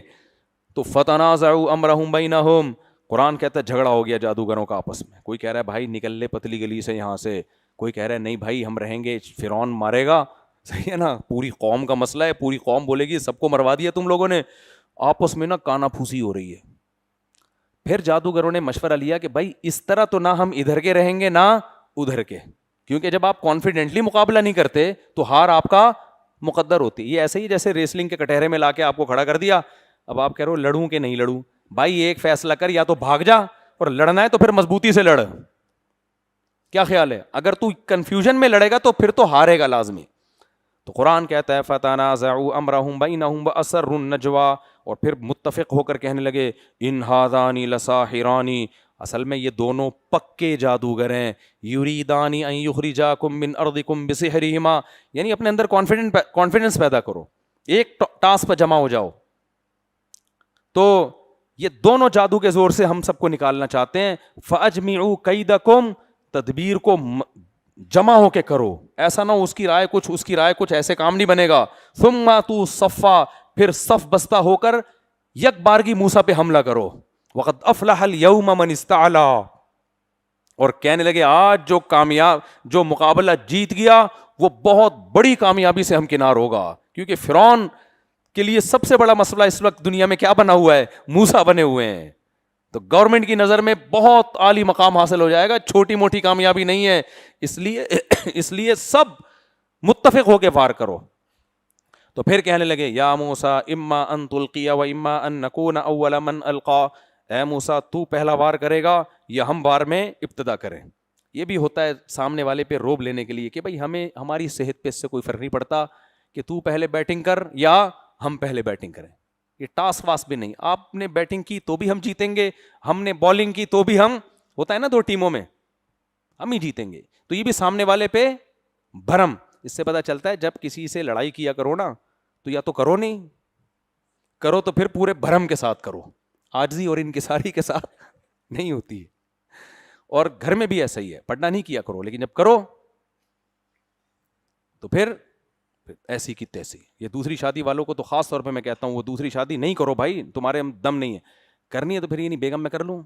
تو فَتَنَازَعُوا أَمْرَهُمْ بَيْنَهُمْ، قرآن کہتا ہے جھگڑا ہو گیا جادوگروں کا آپس میں. کوئی کہہ رہا ہے بھائی نکل لے پتلی گلی سے یہاں سے، کوئی کہہ رہا ہے نہیں بھائی ہم رہیں گے، فرعون مارے گا، صحیح ہے نا، پوری قوم کا مسئلہ ہے، پوری قوم بولے گی سب کو مروا دیا تم لوگوں نے. آپس میں نا کانا پھوسی ہو رہی ہے. پھر جادوگروں نے مشورہ لیا کہ بھائی اس طرح تو نہ ہم ادھر کے رہیں گے نہ ادھر کے، کیونکہ جب آپ کانفیڈنٹلی مقابلہ نہیں کرتے تو ہار آپ کا مقدر ہوتی. یہ ایسے ہی جیسے ریسلنگ کے کٹہرے میں لا کے آپ کو کھڑا کر دیا، اب آپ کہہ رہے ہو لڑوں کہ نہیں لڑوں. بھائی ایک فیصلہ کر، یا تو بھاگ جا، اور لڑنا ہے تو پھر مضبوطی سے لڑ. کیا خیال ہے؟ اگر تو کنفیوژن میں لڑے گا تو پھر تو ہارے گا لازمی. تو قرآن کہتا ہے فَتَنَازَعُوا أَمْرَهُمْ بَيْنَهُمْ وَأَسَرُّوا النَّجْوَىٰ، اور پھر متفق ہو کر کہنے لگے ان هَذَانِ لَسَاحِرَانِ اصل میں یہ دونوں پکے جادوگر ہیں. یریدانی ان یخرجاکم من ارضکم بسحرہما, یعنی اپنے اندر کانفیڈنس پیدا کرو, ایک ٹاسک پہ جمع ہو جاؤ. تو یہ دونوں جادو کے زور سے ہم سب کو نکالنا چاہتے ہیں. فاجمعوا کیدکم, تدبیر کو جمع ہو کے کرو, ایسا نہ اس کی رائے کچھ اس کی رائے کچھ, ایسے کام نہیں بنے گا. ثم اتوا صفا, پھر صف بستہ ہو کر یک بارگی موسیٰ پہ حملہ کرو. وقد افلح اليوم من استعلا, اور کہنے لگے آج جو مقابلہ جیت گیا وہ بہت بڑی کامیابی سے ہمکنار ہوگا. کیونکہ فرعون کے لیے سب سے بڑا مسئلہ اس وقت دنیا میں کیا بنا ہوا ہے؟ موسیٰ بنے ہوئے ہیں. تو گورنمنٹ کی نظر میں بہت عالی مقام حاصل ہو جائے گا, چھوٹی موٹی کامیابی نہیں ہے. اس لیے سب متفق ہو کے وار کرو. تو پھر کہنے لگے یا موسیٰ اما ان تلقی و اما ان نکون اول من القا, اے موسیٰ تو پہلا وار کرے گا یا ہم وار میں ابتدا کریں. یہ بھی ہوتا ہے سامنے والے پہ روب لینے کے لیے کہ بھائی ہمیں ہماری صحت پہ اس سے کوئی فرق نہیں پڑتا کہ تو پہلے بیٹنگ کر یا ہم پہلے بیٹنگ کریں. یہ ٹاس واس بھی نہیں, آپ نے بیٹنگ کی تو بھی ہم جیتیں گے, ہم نے بالنگ کی تو بھی ہم, ہوتا ہے نا دو ٹیموں میں, ہم ہی جیتیں گے. تو یہ بھی سامنے والے پہ بھرم. اس سے پتہ چلتا ہے جب کسی سے لڑائی کیا کرو نا تو یا تو کرو نہیں, کرو تو پھر پورے بھرم کے ساتھ کرو, عاجزی اور انکساری کے ساتھ نہیں ہوتی ہے. اور گھر میں بھی ایسا ہی ہے, پڑھنا نہیں کیا کرو, لیکن جب کرو تو پھر ایسی کی تیسی. یہ دوسری شادی والوں کو تو خاص طور پہ میں کہتا ہوں, وہ دوسری شادی نہیں کرو بھائی, تمہارے دم نہیں ہے. کرنی ہے تو پھر یہ نہیں بیگم میں کر لوں,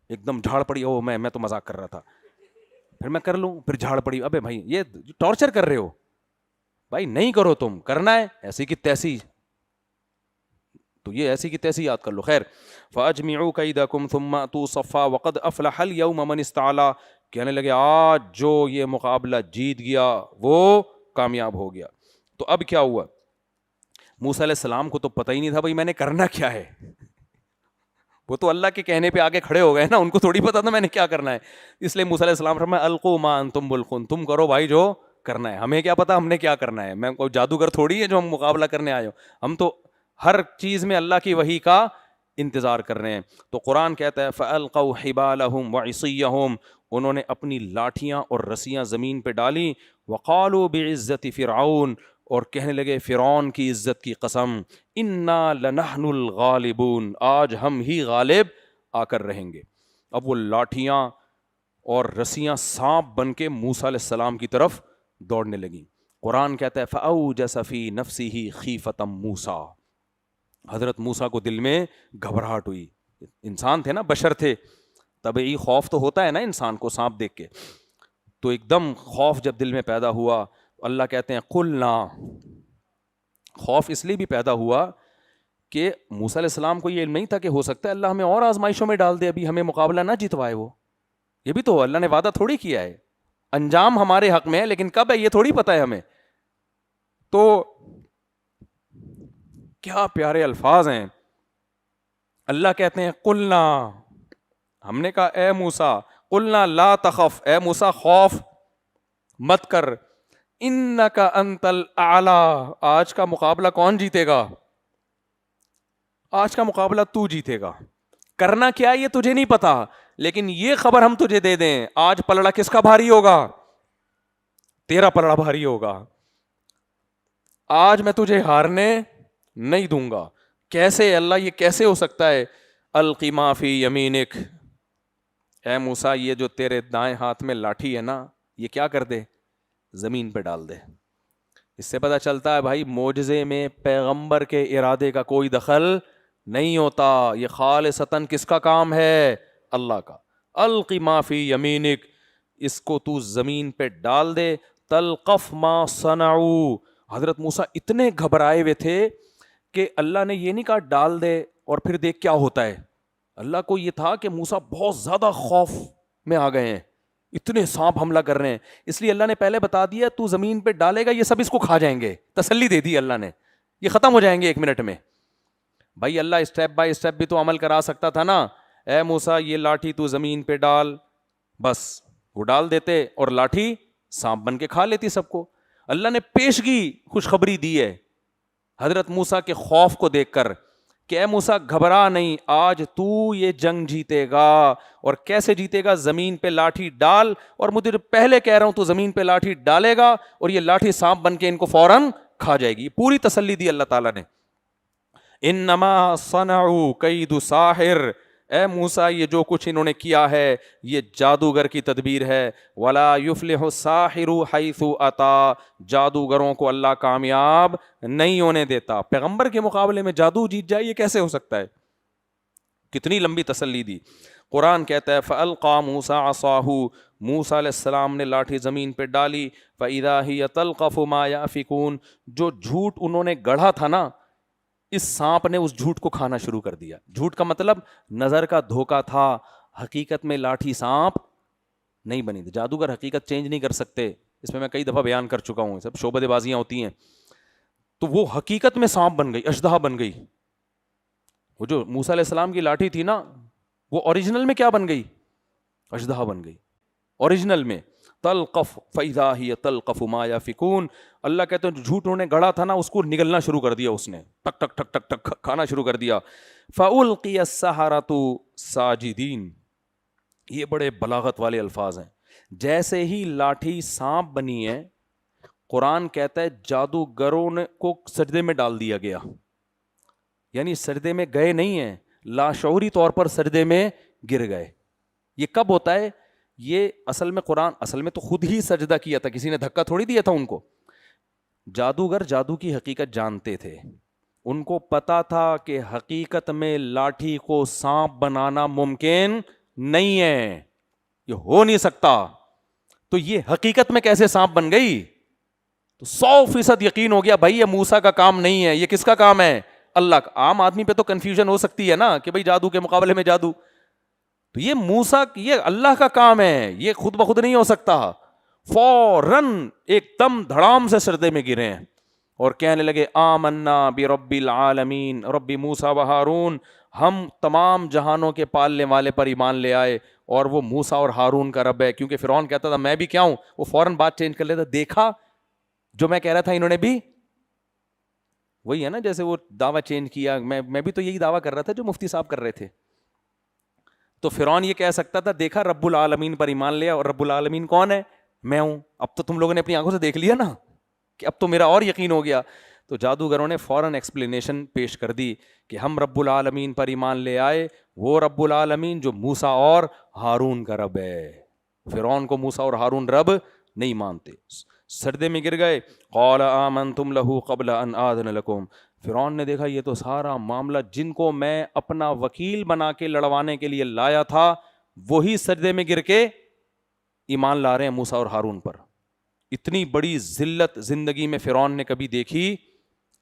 ایک دم جھاڑ پڑی, او میں تو مذاق کر رہا تھا, پھر میں کر لوں, پھر جھاڑ پڑی. ابے بھائی یہ ٹارچر کر رہے ہو بھائی, نہیں کرو, تم کرنا ہے ایسی کی تیسی, تو یہ ایسی کی تیسی یاد کر لو. خیر, فاجمعوا کیدکم ثم اتوا صفا وقد افلح اليوم من استعلا, کہنے لگے آج جو یہ مقابلہ جیت گیا وہ کامیاب ہو گیا. تو اب کیا ہوا؟ موسیٰ علیہ السلام کو تو پتہ ہی نہیں تھا بھائی میں نے کرنا کیا ہے, وہ تو اللہ کے کہنے پہ آگے کھڑے ہو گئے نا, ان کو تھوڑی پتا تھا میں نے کیا کرنا ہے. اس لیے موسیٰ علیہ السلام فرمایا القوا ما انتم ملقون, تم کرو بھائی جو کرنا ہے, ہمیں کیا پتا ہم نے کیا کرنا ہے, میں کوئی جادوگر تھوڑی ہے جو ہم مقابلہ کرنے آئے ہو, ہم تو ہر چیز میں اللہ کی وحی کا انتظار کر رہے ہیں. تو قرآن کہتا ہے فَأَلْقَوْا حِبَالَهُمْ وَعِصِيَّهُمْ, انہوں نے اپنی لاٹھیاں اور رسیاں زمین پہ ڈالیں. وَقَالُوا بِعِزَّةِ فِرْعَوْنَ, اور کہنے لگے فرعون کی عزت کی قسم, اِنَّا لَنَحْنُ الْغَالِبُونَ, آج ہم ہی غالب آ کر رہیں گے. اب وہ لاٹھیاں اور رسیاں سانپ بن کے موسیٰ علیہ السلام کی طرف دوڑنے لگیں. قرآن کہتا ہے فَأَوْجَسَ فِي نَفْسِهِ خِيفَةً مُوسَىٰ, حضرت موسیٰ کو دل میں گھبراہٹ ہوئی. انسان تھے نا, بشر تھے, طبعی خوف تو ہوتا ہے نا انسان کو سانپ دیکھ کے, تو ایک دم خوف جب دل میں پیدا ہوا, اللہ کہتے ہیں قلنا, خوف اس لیے بھی پیدا ہوا کہ موسیٰ علیہ السلام کو یہ علم نہیں تھا کہ ہو سکتا ہے اللہ ہمیں اور آزمائشوں میں ڈال دے, ابھی ہمیں مقابلہ نہ جتوائے. وہ یہ بھی تو اللہ نے وعدہ تھوڑی کیا ہے, انجام ہمارے حق میں ہے لیکن کب ہے یہ تھوڑی پتا ہے ہمیں. تو کیا پیارے الفاظ ہیں. اللہ کہتے ہیں قلنا, ہم نے کہا اے موسیٰ, قلنا لا تخف, اے موسیٰ خوف مت کر, انک انت الاعلی, آج کا مقابلہ کون جیتے گا؟ آج کا مقابلہ تو جیتے گا. کرنا کیا یہ تجھے نہیں پتا, لیکن یہ خبر ہم تجھے دے دیں, آج پلڑا کس کا بھاری ہوگا؟ تیرا پلڑا بھاری ہوگا. آج میں تجھے ہارنے نہیں دوں گا. کیسے اللہ, یہ کیسے ہو سکتا ہے؟ القی ما فی یمینک, اے موسیٰ یہ جو تیرے دائیں ہاتھ میں لاٹھی ہے نا, یہ کیا کر دے؟ زمین پہ ڈال دے. اس سے پتہ چلتا ہے بھائی معجزے میں پیغمبر کے ارادے کا کوئی دخل نہیں ہوتا, یہ خالصتاً کس کا کام ہے؟ اللہ کا. القی ما فی یمینک, اس کو تو زمین پہ ڈال دے. تلقف ما صنعوا, حضرت موسیٰ اتنے گھبرائے ہوئے تھے کہ اللہ نے یہ نہیں کہا ڈال دے اور پھر دیکھ کیا ہوتا ہے. اللہ کو یہ تھا کہ موسیٰ بہت زیادہ خوف میں آ گئے ہیں, اتنے سانپ حملہ کر رہے ہیں, اس لیے اللہ نے پہلے بتا دیا تو زمین پہ ڈالے گا یہ سب اس کو کھا جائیں گے. تسلی دے دی اللہ نے, یہ ختم ہو جائیں گے 1 منٹ میں. بھائی اللہ اسٹیپ بائی اسٹیپ بھی تو عمل کرا سکتا تھا نا. اے موسیٰ یہ لاٹھی تو زمین پہ ڈال, بس وہ ڈال دیتے اور لاٹھی سانپ بن کے کھا لیتی سب کو. اللہ نے پیشگی خوشخبری دی ہے حضرت موسیٰ کے خوف کو دیکھ کر کہ اے موسیٰ گھبرا نہیں, آج تو یہ جنگ جیتے گا. اور کیسے جیتے گا؟ زمین پہ لاٹھی ڈال, اور مجھے پہلے کہہ رہا ہوں تو زمین پہ لاٹھی ڈالے گا اور یہ لاٹھی سانپ بن کے ان کو فوراً کھا جائے گی. پوری تسلی دی اللہ تعالیٰ نے. انما صنعوا کید ساحر, اے موسیٰ یہ جو کچھ انہوں نے کیا ہے یہ جادوگر کی تدبیر ہے. ولا یفلح الساحر حیث اتا, جادوگروں کو اللہ کامیاب نہیں ہونے دیتا. پیغمبر کے مقابلے میں جادو جیت جائے, یہ کیسے ہو سکتا ہے؟ کتنی لمبی تسلی دی. قرآن کہتا ہے فَأَلْقَى مُوسَىٰ عَصَاهُ, موسیٰ علیہ السلام نے لاٹھی زمین پہ ڈالی. فَإِذَا هِيَ تَلْقَفُ مَا يَأْفِكُونَ, جو جھوٹ انہوں نے گڑھا تھا نا, اس سانپ نے اس جھوٹ کو کھانا شروع کر دیا. جھوٹ کا مطلب نظر کا دھوکا تھا, حقیقت میں لاٹھی سانپ نہیں بنی تھی. جادوگر حقیقت چینج نہیں کر سکتے, اس میں میں کئی دفعہ بیان کر چکا ہوں, سب شعبدے بازیاں ہوتی ہیں. تو وہ حقیقت میں سانپ بن گئی, اشدہا بن گئی. وہ جو موسیٰ علیہ السلام کی لاٹھی تھی نا, وہ اوریجنل میں کیا بن گئی؟ اشدہا بن گئی اوریجنل میں. تلقف فَإِذَا هِيَ تَلْقَفُ مَا يَأْفِكُونَ, اللہ کہتے ہیں جو جھوٹ انہوں نے گڑا تھا نا, اس کو نگلنا شروع کر دیا, اس نے ٹک ٹک ٹک ٹک ٹک کھانا شروع کر دیا. فَأُلْقِيَ السَّحَرَةُ سَاجِدِينَ, یہ بڑے بلاغت والے الفاظ ہیں. جیسے ہی لاٹھی سانپ بنی ہے, قرآن کہتا ہے جادوگروں کو سجدے میں ڈال دیا گیا. یعنی سجدے میں گئے نہیں ہیں, لاشعوری طور پر سجدے میں گر گئے. یہ کب ہوتا ہے؟ یہ اصل میں قرآن اصل میں تو خود ہی سجدہ کیا تھا, کسی نے دھکا تھوڑی دیا تھا ان کو. جادوگر جادو کی حقیقت جانتے تھے, ان کو پتا تھا کہ حقیقت میں لاٹھی کو سانپ بنانا ممکن نہیں ہے, یہ ہو نہیں سکتا. تو یہ حقیقت میں کیسے سانپ بن گئی؟ تو 100% یقین ہو گیا بھائی یہ موسیٰ کا کام نہیں ہے, یہ کس کا کام ہے؟ اللہ کا. عام آدمی پہ تو کنفیوژن ہو سکتی ہے نا کہ بھائی جادو کے مقابلے میں جادو, تو یہ موسیٰ یہ اللہ کا کام ہے, یہ خود بخود نہیں ہو سکتا. فوراً ایک دم دھڑام سے سجدے میں گرے ہیں اور کہنے لگے آمنا برب العالمین رب موسیٰ و ہارون, ہم تمام جہانوں کے پالنے والے پر ایمان لے آئے اور وہ موسیٰ اور ہارون کا رب ہے. کیونکہ فرعون کہتا تھا میں بھی کیا ہوں, وہ فوراً بات چینج کر لیتا, دیکھا جو میں کہہ رہا تھا انہوں نے بھی وہی ہے نا, جیسے وہ دعویٰ چینج کیا, میں بھی تو یہی دعویٰ کر رہا تھا جو مفتی صاحب کر رہے تھے. تو فرعون یہ کہہ سکتا تھا دیکھا رب العالمین پر ایمان لیا, اور رب العالمین کون ہے؟ میں ہوں. اب تو تم لوگوں نے اپنی آنکھوں سے دیکھ لیا نا کہ اب تو میرا اور یقین ہو گیا. تو جادوگروں نے فوراً ایکسپلینیشن پیش کر دی کہ ہم رب العالمین پر ایمان لے آئے, وہ رب العالمین جو موسیٰ اور ہارون کا رب ہے. فرعون کو موسیٰ اور ہارون رب نہیں مانتے, سجدے میں گر گئے. قال آمنتم لہ قبل ان آذن لکم, فرعون نے دیکھا یہ تو سارا معاملہ جن کو میں اپنا وکیل بنا کے لڑوانے کے لیے لایا تھا وہی سجدے میں گر کے ایمان لا رہے ہیں موسیٰ اور ہارون پر. اتنی بڑی ذلت زندگی میں فرعون نے کبھی دیکھی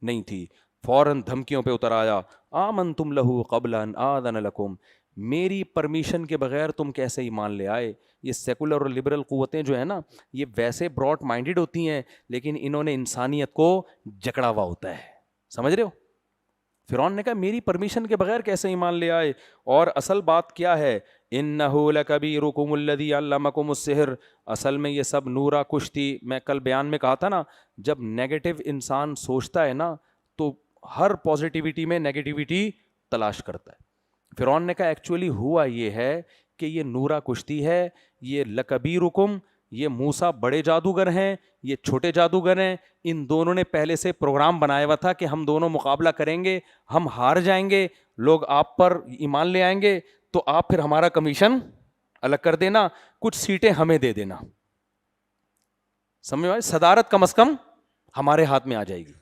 نہیں تھی. فوراً دھمکیوں پہ اتر آیا, آمنتم لہ قبل ان آذن لکم, میری پرمیشن کے بغیر تم کیسے ایمان لے آئے؟ یہ سیکولر اور لبرل قوتیں جو ہیں نا, یہ ویسے براڈ مائنڈڈ ہوتی ہیں لیکن انہوں نے انسانیت کو جکڑا ہوا ہوتا ہے, سمجھ رہے ہو؟ فرعون نے کہا میری پرمیشن کے بغیر کیسے ایمان لے آئے؟ اور اصل بات کیا ہے؟ انہ لکبیرکم الذی علمکم السحر, اصل میں یہ سب نورا کشتی. میں کل بیان میں کہا تھا نا, جب نیگیٹو انسان سوچتا ہے نا تو ہر پازیٹیوٹی میں نیگیٹیوٹی تلاش کرتا ہے. فرعون نے کہا ایکچولی ہوا یہ ہے کہ یہ نورا کشتی ہے, یہ لکبیرکم, یہ موسیٰ بڑے جادوگر ہیں, یہ چھوٹے جادوگر ہیں. ان دونوں نے پہلے سے پروگرام بنایا ہوا تھا کہ ہم دونوں مقابلہ کریں گے, ہم ہار جائیں گے, لوگ آپ پر ایمان لے آئیں گے, تو آپ پھر ہمارا کمیشن الگ کر دینا, کچھ سیٹیں ہمیں دے دینا. سمجھ آئے؟ صدارت کم از کم ہمارے ہاتھ میں آ جائے گی.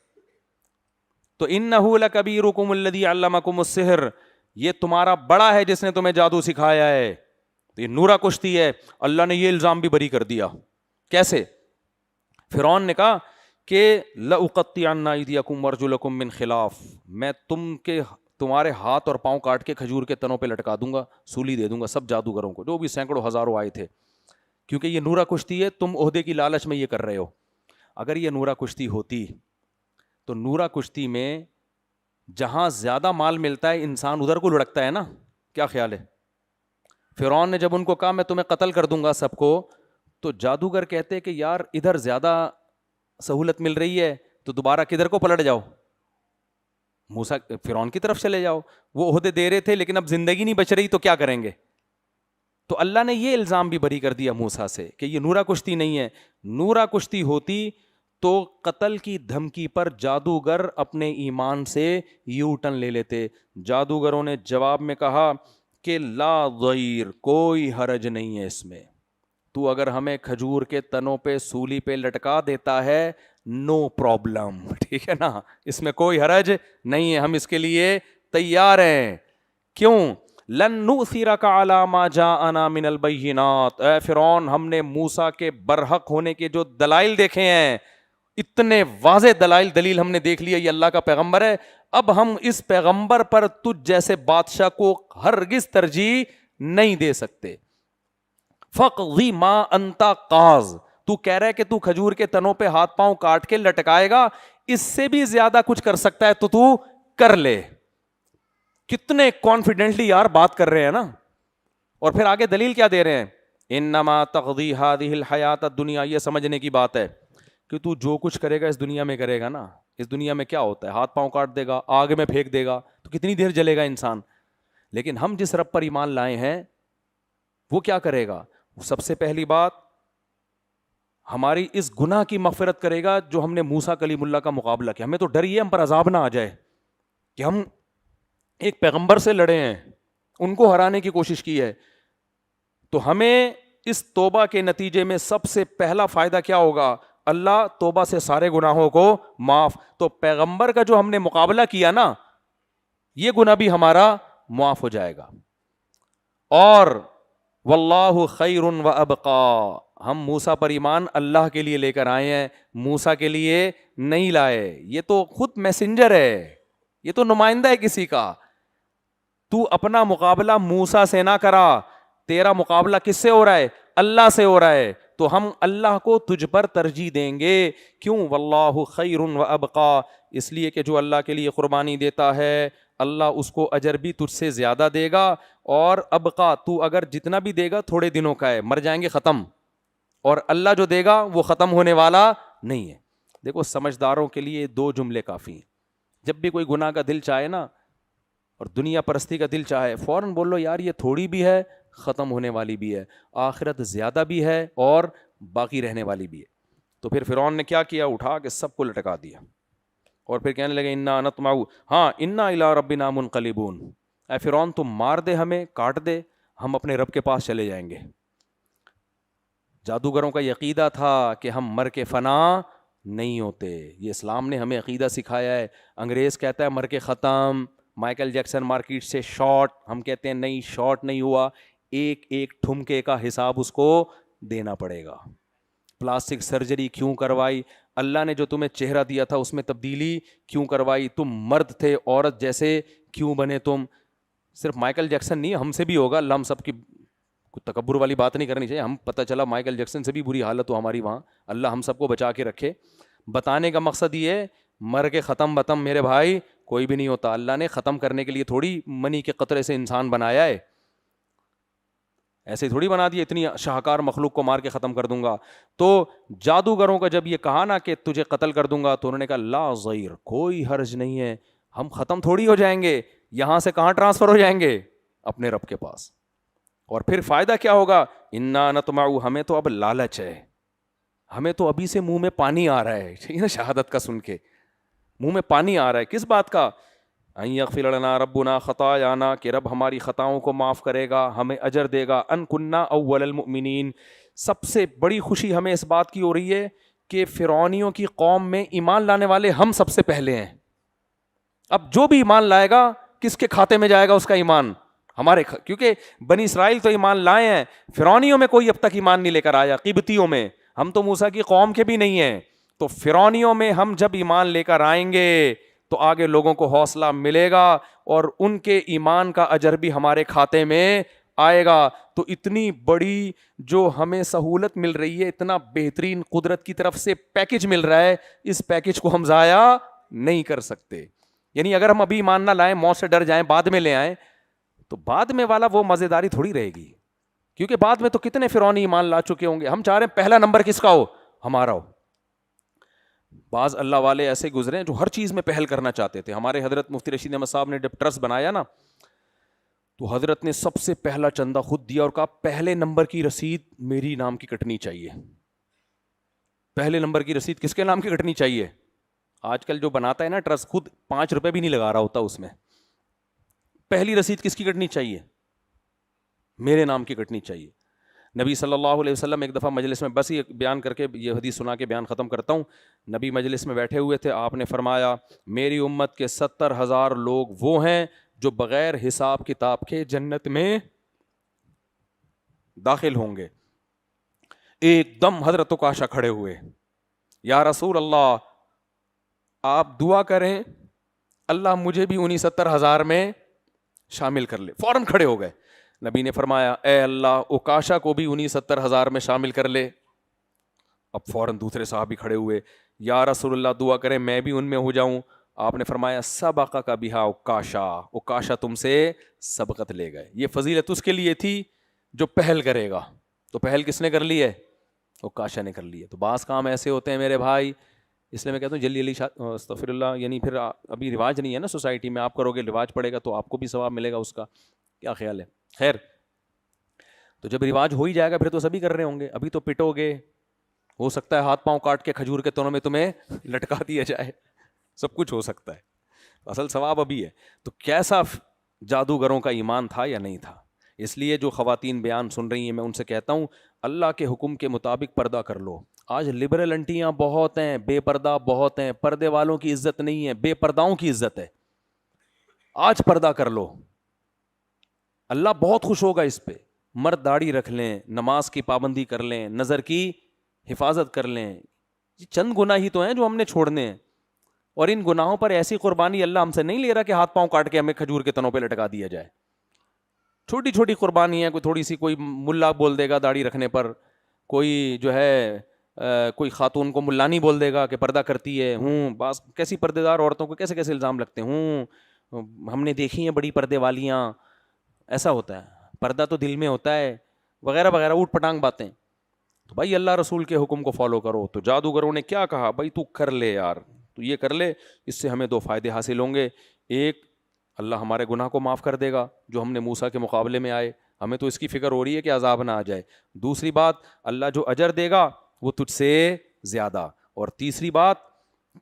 تو انہ لکبیرکم الذی علمکم السحر, یہ تمہارا بڑا ہے جس نے تمہیں جادو سکھایا ہے. تو یہ نورا کشتی ہے. اللہ نے یہ الزام بھی بری کر دیا. کیسے؟ فرعون نے کہا کہ لأقطعن ایدیکم وارجلکم من خلاف, میں تمہارے ہاتھ اور پاؤں کاٹ کے کھجور کے تنوں پہ لٹکا دوں گا, سولی دے دوں گا سب جادوگروں کو جو بھی سینکڑوں ہزاروں آئے تھے. کیونکہ یہ نورا کشتی ہے, تم عہدے کی لالچ میں یہ کر رہے ہو. اگر یہ نورا کشتی ہوتی تو نورا کشتی میں جہاں زیادہ مال ملتا ہے انسان ادھر کو لڑکتا ہے نا, کیا خیال ہے؟ فرعون نے جب ان کو کہا میں تمہیں قتل کر دوں گا سب کو, تو جادوگر کہتے کہ یار ادھر زیادہ سہولت مل رہی ہے تو دوبارہ کدھر کو پلٹ جاؤ, موسیٰ فرعون کی طرف چلے جاؤ، وہ عہدے دے رہے تھے لیکن اب زندگی نہیں بچ رہی تو کیا کریں گے؟ تو اللہ نے یہ الزام بھی بری کر دیا موسیٰ سے کہ یہ نورا کشتی نہیں ہے. نورا کشتی ہوتی تو قتل کی دھمکی پر جادوگر اپنے ایمان سے یو ٹرن لے لیتے. جادوگروں نے جواب میں کہا کہ لا ضیر، کوئی حرج نہیں ہے اس میں، تو اگر ہمیں کھجور کے تنوں پہ سولی پہ لٹکا دیتا ہے نو پرابلم، ٹھیک ہے نا، اس میں کوئی حرج نہیں ہے، ہم اس کے لیے تیار ہیں. کیوں؟ لن نؤثرک علی ما جاءنا من البینات، اے فرعون ہم نے موسیٰ کے برحق ہونے کے جو دلائل دیکھے ہیں، اتنے واضح دلیل ہم نے دیکھ لیا یہ اللہ کا پیغمبر ہے، اب ہم اس پیغمبر پر تجھ جیسے بادشاہ کو ہرگز ترجیح نہیں دے سکتے. فقضی ما انت قاض، تو کہہ رہا ہے کہ تو کھجور کے تنوں پہ ہاتھ پاؤں کاٹ کے لٹکائے گا، اس سے بھی زیادہ کچھ کر سکتا ہے تو کر لے. کتنے کانفیڈنٹلی یار بات کر رہے ہیں نا. اور پھر آگے دلیل کیا دے رہے ہیں؟ انما تقضی هذه الحیات الدنیا، یہ سمجھنے کی بات ہے کہ تو جو کچھ کرے گا اس دنیا میں کرے گا نا. اس دنیا میں کیا ہوتا ہے؟ ہاتھ پاؤں کاٹ دے گا، آگ میں پھینک دے گا تو کتنی دیر جلے گا انسان. لیکن ہم جس رب پر ایمان لائے ہیں وہ کیا کرے گا؟ سب سے پہلی بات ہماری اس گناہ کی مغفرت کرے گا جو ہم نے موسیٰ کلیم اللہ کا مقابلہ کیا. ہمیں تو ڈر یہ ہم پر عذاب نہ آ جائے کہ ہم ایک پیغمبر سے لڑے ہیں، ان کو ہرانے کی کوشش کی ہے. تو ہمیں اس توبہ کے نتیجے میں سب سے پہلا فائدہ کیا ہوگا؟ اللہ توبہ سے سارے گناہوں کو معاف. تو پیغمبر کا جو ہم نے مقابلہ کیا نا، یہ گناہ بھی ہمارا معاف ہو جائے گا. اور واللہ خیر و ابقا، ہم موسیٰ پر ایمان اللہ کے لیے لے کر آئے ہیں، موسیٰ کے لیے نہیں لائے. یہ تو خود میسنجر ہے، یہ تو نمائندہ ہے کسی کا. تو اپنا مقابلہ موسیٰ سے نہ کرا، تیرا مقابلہ کس سے ہو رہا ہے؟ اللہ سے ہو رہا ہے. تو ہم اللہ کو تجھ پر ترجیح دیں گے. کیوں؟ واللہ خیر و ابقا، اس لیے کہ جو اللہ کے لیے قربانی دیتا ہے اللہ اس کو اجر بھی تجھ سے زیادہ دے گا. اور ابقا، تو اگر جتنا بھی دے گا تھوڑے دنوں کا ہے، مر جائیں گے ختم، اور اللہ جو دے گا وہ ختم ہونے والا نہیں ہے. دیکھو سمجھداروں کے لیے دو جملے کافی ہیں. جب بھی کوئی گناہ کا دل چاہے نا اور دنیا پرستی کا دل چاہے، فوراً بول لو یار یہ تھوڑی بھی ہے، ختم ہونے والی بھی ہے، آخرت زیادہ بھی ہے اور باقی رہنے والی بھی ہے. تو پھر فرعون نے کیا کیا؟ اٹھا کے سب کو لٹکا دیا اور پھر کہنے لگے انا نطمع، ہاں انا الی ربنا منقلبون، اے فرعون تم مار دے، ہمیں کاٹ دے، ہم اپنے رب کے پاس چلے جائیں گے. جادوگروں کا یہ عقیدہ تھا کہ ہم مر کے فنا نہیں ہوتے. یہ اسلام نے ہمیں عقیدہ سکھایا ہے. انگریز کہتا ہے مر کے ختم، مائیکل جیکسن مارکیٹ سے شارٹ، ہم کہتے ہیں نہیں شارٹ نہیں ہوا، ایک ایک ٹھمکے کا حساب اس کو دینا پڑے گا. پلاسٹک سرجری کیوں کروائی؟ اللہ نے جو تمہیں چہرہ دیا تھا اس میں تبدیلی کیوں کروائی؟ تم مرد تھے عورت جیسے کیوں بنے تم؟ صرف مائیکل جیکسن نہیں، ہم سے بھی ہوگا. اللہ ہم سب کی تکبر والی بات نہیں کرنی چاہیے. ہم پتہ چلا مائیکل جیکسن سے بھی بری حالت ہو ہماری وہاں، اللہ ہم سب کو بچا کے رکھے. بتانے کا مقصد یہ ہے مر کے ختم بتم میرے بھائی کوئی بھی نہیں ہوتا. اللہ نے ختم کرنے کے لیے تھوڑی منی کے قطرے سے انسان بنایا ہے، ایسے تھوڑی بنا دیا اتنی شاہکار مخلوق کو مار کے ختم کر دوں گا. تو جادوگروں کا جب یہ کہا نا کہ تجھے قتل کر دوں گا تو انہوں نے کہا لا ضیر، کوئی حرج نہیں ہے، ہم ختم تھوڑی ہو جائیں گے، یہاں سے کہاں ٹرانسفر ہو جائیں گے؟ اپنے رب کے پاس. اور پھر فائدہ کیا ہوگا؟ انا نطمع، ہمیں تو اب لالچ ہے، ہمیں تو ابھی سے منہ میں پانی آ رہا ہے ٹھیک ہے نا، شہادت کا سن کے منہ میں پانی آ رہا ہے. کس بات کا؟ ان یغفر لنا ربنا خطایانا، کہ رب ہماری خطاؤں کو معاف کرے گا، ہمیں اجر دے گا. ان کننا اول المؤمنین، سب سے بڑی خوشی ہمیں اس بات کی ہو رہی ہے کہ فرعونیوں کی قوم میں ایمان لانے والے ہم سب سے پہلے ہیں. اب جو بھی ایمان لائے گا کس کے کھاتے میں جائے گا اس کا ایمان؟ ہمارے کیونکہ بنی اسرائیل تو ایمان لائے ہیں، فرعونیوں میں کوئی اب تک ایمان نہیں لے کر آیا، قبطیوں میں. ہم تو موسیٰ کی قوم کے بھی نہیں ہیں. تو فرعونیوں میں ہم جب ایمان لے کر آئیں گے تو آگے لوگوں کو حوصلہ ملے گا اور ان کے ایمان کا اجر بھی ہمارے کھاتے میں آئے گا. تو اتنی بڑی جو ہمیں سہولت مل رہی ہے، اتنا بہترین قدرت کی طرف سے پیکج مل رہا ہے، اس پیکج کو ہم ضائع نہیں کر سکتے. یعنی اگر ہم ابھی ایمان نہ لائیں، موت سے ڈر جائیں، بعد میں لے آئیں، تو بعد میں والا وہ مزیداری تھوڑی رہے گی. کیونکہ بعد میں تو کتنے فرعونی ایمان لا چکے ہوں گے. ہم چاہ رہے ہیں پہلا نمبر کس کا ہو؟ ہمارا ہو. بعض اللہ والے ایسے گزرے ہیں جو ہر چیز میں پہل کرنا چاہتے تھے. ہمارے حضرت مفتی رشید احمد صاحب نے جب ٹرسٹ بنایا نا تو حضرت نے سب سے پہلا چندہ خود دیا اور کہا پہلے نمبر کی رسید میری نام کی کٹنی چاہیے. پہلے نمبر کی رسید کس کے نام کی کٹنی چاہیے؟ آج کل جو بناتا ہے نا ٹرسٹ خود 5 روپے بھی نہیں لگا رہا ہوتا اس میں. پہلی رسید کس کی کٹنی چاہیے؟ میرے نام کی کٹنی چاہیے. نبی صلی اللہ علیہ وسلم ایک دفعہ مجلس میں, بس یہ بیان کر کے یہ حدیث سنا کے بیان ختم کرتا ہوں. نبی مجلس میں بیٹھے ہوئے تھے, آپ نے فرمایا میری امت کے 70,000 لوگ وہ ہیں جو بغیر حساب کتاب کے جنت میں داخل ہوں گے. ایک دم حضرت عکاشہ کھڑے ہوئے, یا رسول اللہ آپ دعا کریں اللہ مجھے بھی انہی 70,000 میں شامل کر لے. فوراً کھڑے ہو گئے. نبی نے فرمایا اے اللہ عکاشہ کو بھی انہی 70,000 میں شامل کر لے. اب فوراً دوسرے صحابی کھڑے ہوئے, یا رسول اللہ دعا کریں میں بھی ان میں ہو جاؤں. آپ نے فرمایا سبقک بہا عکاشہ, عکاشہ تم سے سبقت لے گئے. یہ فضیلت اس کے لیے تھی جو پہل کرے گا. تو پہل کس نے کر لی ہے؟ عکاشہ نے کر لی ہے. تو بعض کام ایسے ہوتے ہیں میرے بھائی, اس لیے میں کہتا ہوں جلدی جلدی استغفر اللہ, یعنی پھر ابھی رواج نہیں ہے نا سوسائٹی میں, آپ کرو گے رواج پڑے گا تو آپ کو بھی ثواب ملے گا اس کا. کیا خیال ہے؟ خیر, تو جب رواج ہو ہی جائے گا پھر تو سبھی کر رہے ہوں گے. ابھی تو پٹو گے, ہو سکتا ہے ہاتھ پاؤں کاٹ کے کھجور کے تنوں میں تمہیں لٹکا دیا جائے, سب کچھ ہو سکتا ہے. اصل ثواب ابھی ہے. تو کیسا جادوگروں کا ایمان تھا یا نہیں تھا؟ اس لیے جو خواتین بیان سن رہی ہیں میں ان سے کہتا ہوں اللہ کے حکم کے مطابق پردہ کر لو. آج لبرل انٹیاں بہت ہیں, بے پردہ بہت ہیں, پردے والوں کی عزت نہیں ہے, بے پرداؤں کی عزت ہے. آج پردہ کر لو, اللہ بہت خوش ہوگا اس پہ. مرد داڑھی رکھ لیں, نماز کی پابندی کر لیں, نظر کی حفاظت کر لیں. یہ چند گناہ ہی تو ہیں جو ہم نے چھوڑنے ہیں, اور ان گناہوں پر ایسی قربانی اللہ ہم سے نہیں لے رہا کہ ہاتھ پاؤں کاٹ کے ہمیں کھجور کے تنوں پہ لٹکا دیا جائے. چھوٹی چھوٹی قربانی ہے, کوئی تھوڑی سی, کوئی ملا بول دے گا داڑھی رکھنے پر, کوئی جو ہے کوئی خاتون کو ملانی بول دے گا کہ پردہ کرتی ہے. بعض کیسی پردے دار عورتوں کو کیسے کیسے الزام لگتے ہیں, ہم نے دیکھی ہیں بڑی پردے والیاں. ایسا ہوتا ہے, پردہ تو دل میں ہوتا ہے, وغیرہ وغیرہ اوٹ پٹانگ باتیں. تو بھائی اللہ رسول کے حکم کو فالو کرو. تو جادوگروں نے کیا کہا, بھائی تو کر لے یار, تو یہ کر لے, اس سے ہمیں 2 فائدے حاصل ہوں گے. ایک, اللہ ہمارے گناہ کو معاف کر دے گا جو ہم نے موسیٰ کے مقابلے میں آئے, ہمیں تو اس کی فکر ہو رہی ہے کہ عذاب نہ آ جائے. دوسری بات, اللہ جو اجر دے گا وہ تجھ سے زیادہ. اور تیسری بات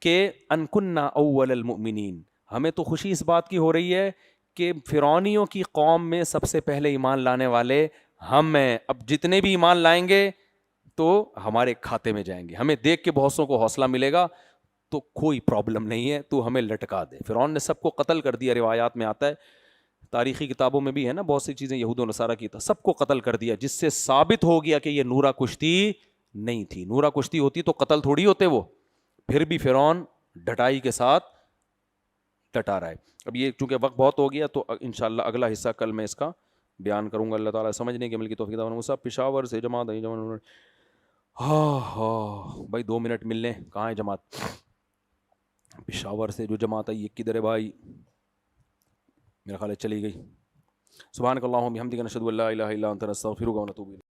کہ ان کننا اول المؤمنین, ہمیں تو خوشی اس بات کی ہو رہی ہے کہ فرعونیوں کی قوم میں سب سے پہلے ایمان لانے والے ہم ہیں. اب جتنے بھی ایمان لائیں گے تو ہمارے کھاتے میں جائیں گے, ہمیں دیکھ کے بہت سو کو حوصلہ ملے گا. تو کوئی پرابلم نہیں ہے, تو ہمیں لٹکا دے. فرعون نے سب کو قتل کر دیا, روایات میں آتا ہے, تاریخی کتابوں میں بھی ہے نا بہت سی چیزیں, یہود و نصارہ کی تھا, سب کو قتل کر دیا, جس سے ثابت ہو گیا کہ یہ نورا کشتی نہیں تھی. نورا کشتی ہوتی تو قتل تھوڑی ہوتے وہ. پھر بھی فرعون ڈٹائی کے ساتھ ڈٹا رہا ہے. اب یہ چونکہ وقت بہت ہو گیا تو انشاءاللہ اگلا حصہ کل میں اس کا بیان کروں گا. اللہ تعالیٰ سمجھنے کے عمل کی توفیق عطا فرمائے. پشاور سے جماعت ہے, بھائی 2 منٹ مل لیں. کہاں ہے جماعت؟ پشاور سے جو جماعت آئی کدھر ہے بھائی؟ میرا خیال ہے چلی گئی. سبحانک اللہم و بحمدک نشہد ان لا الہ الا انت نستغفرک و نتوب الیک.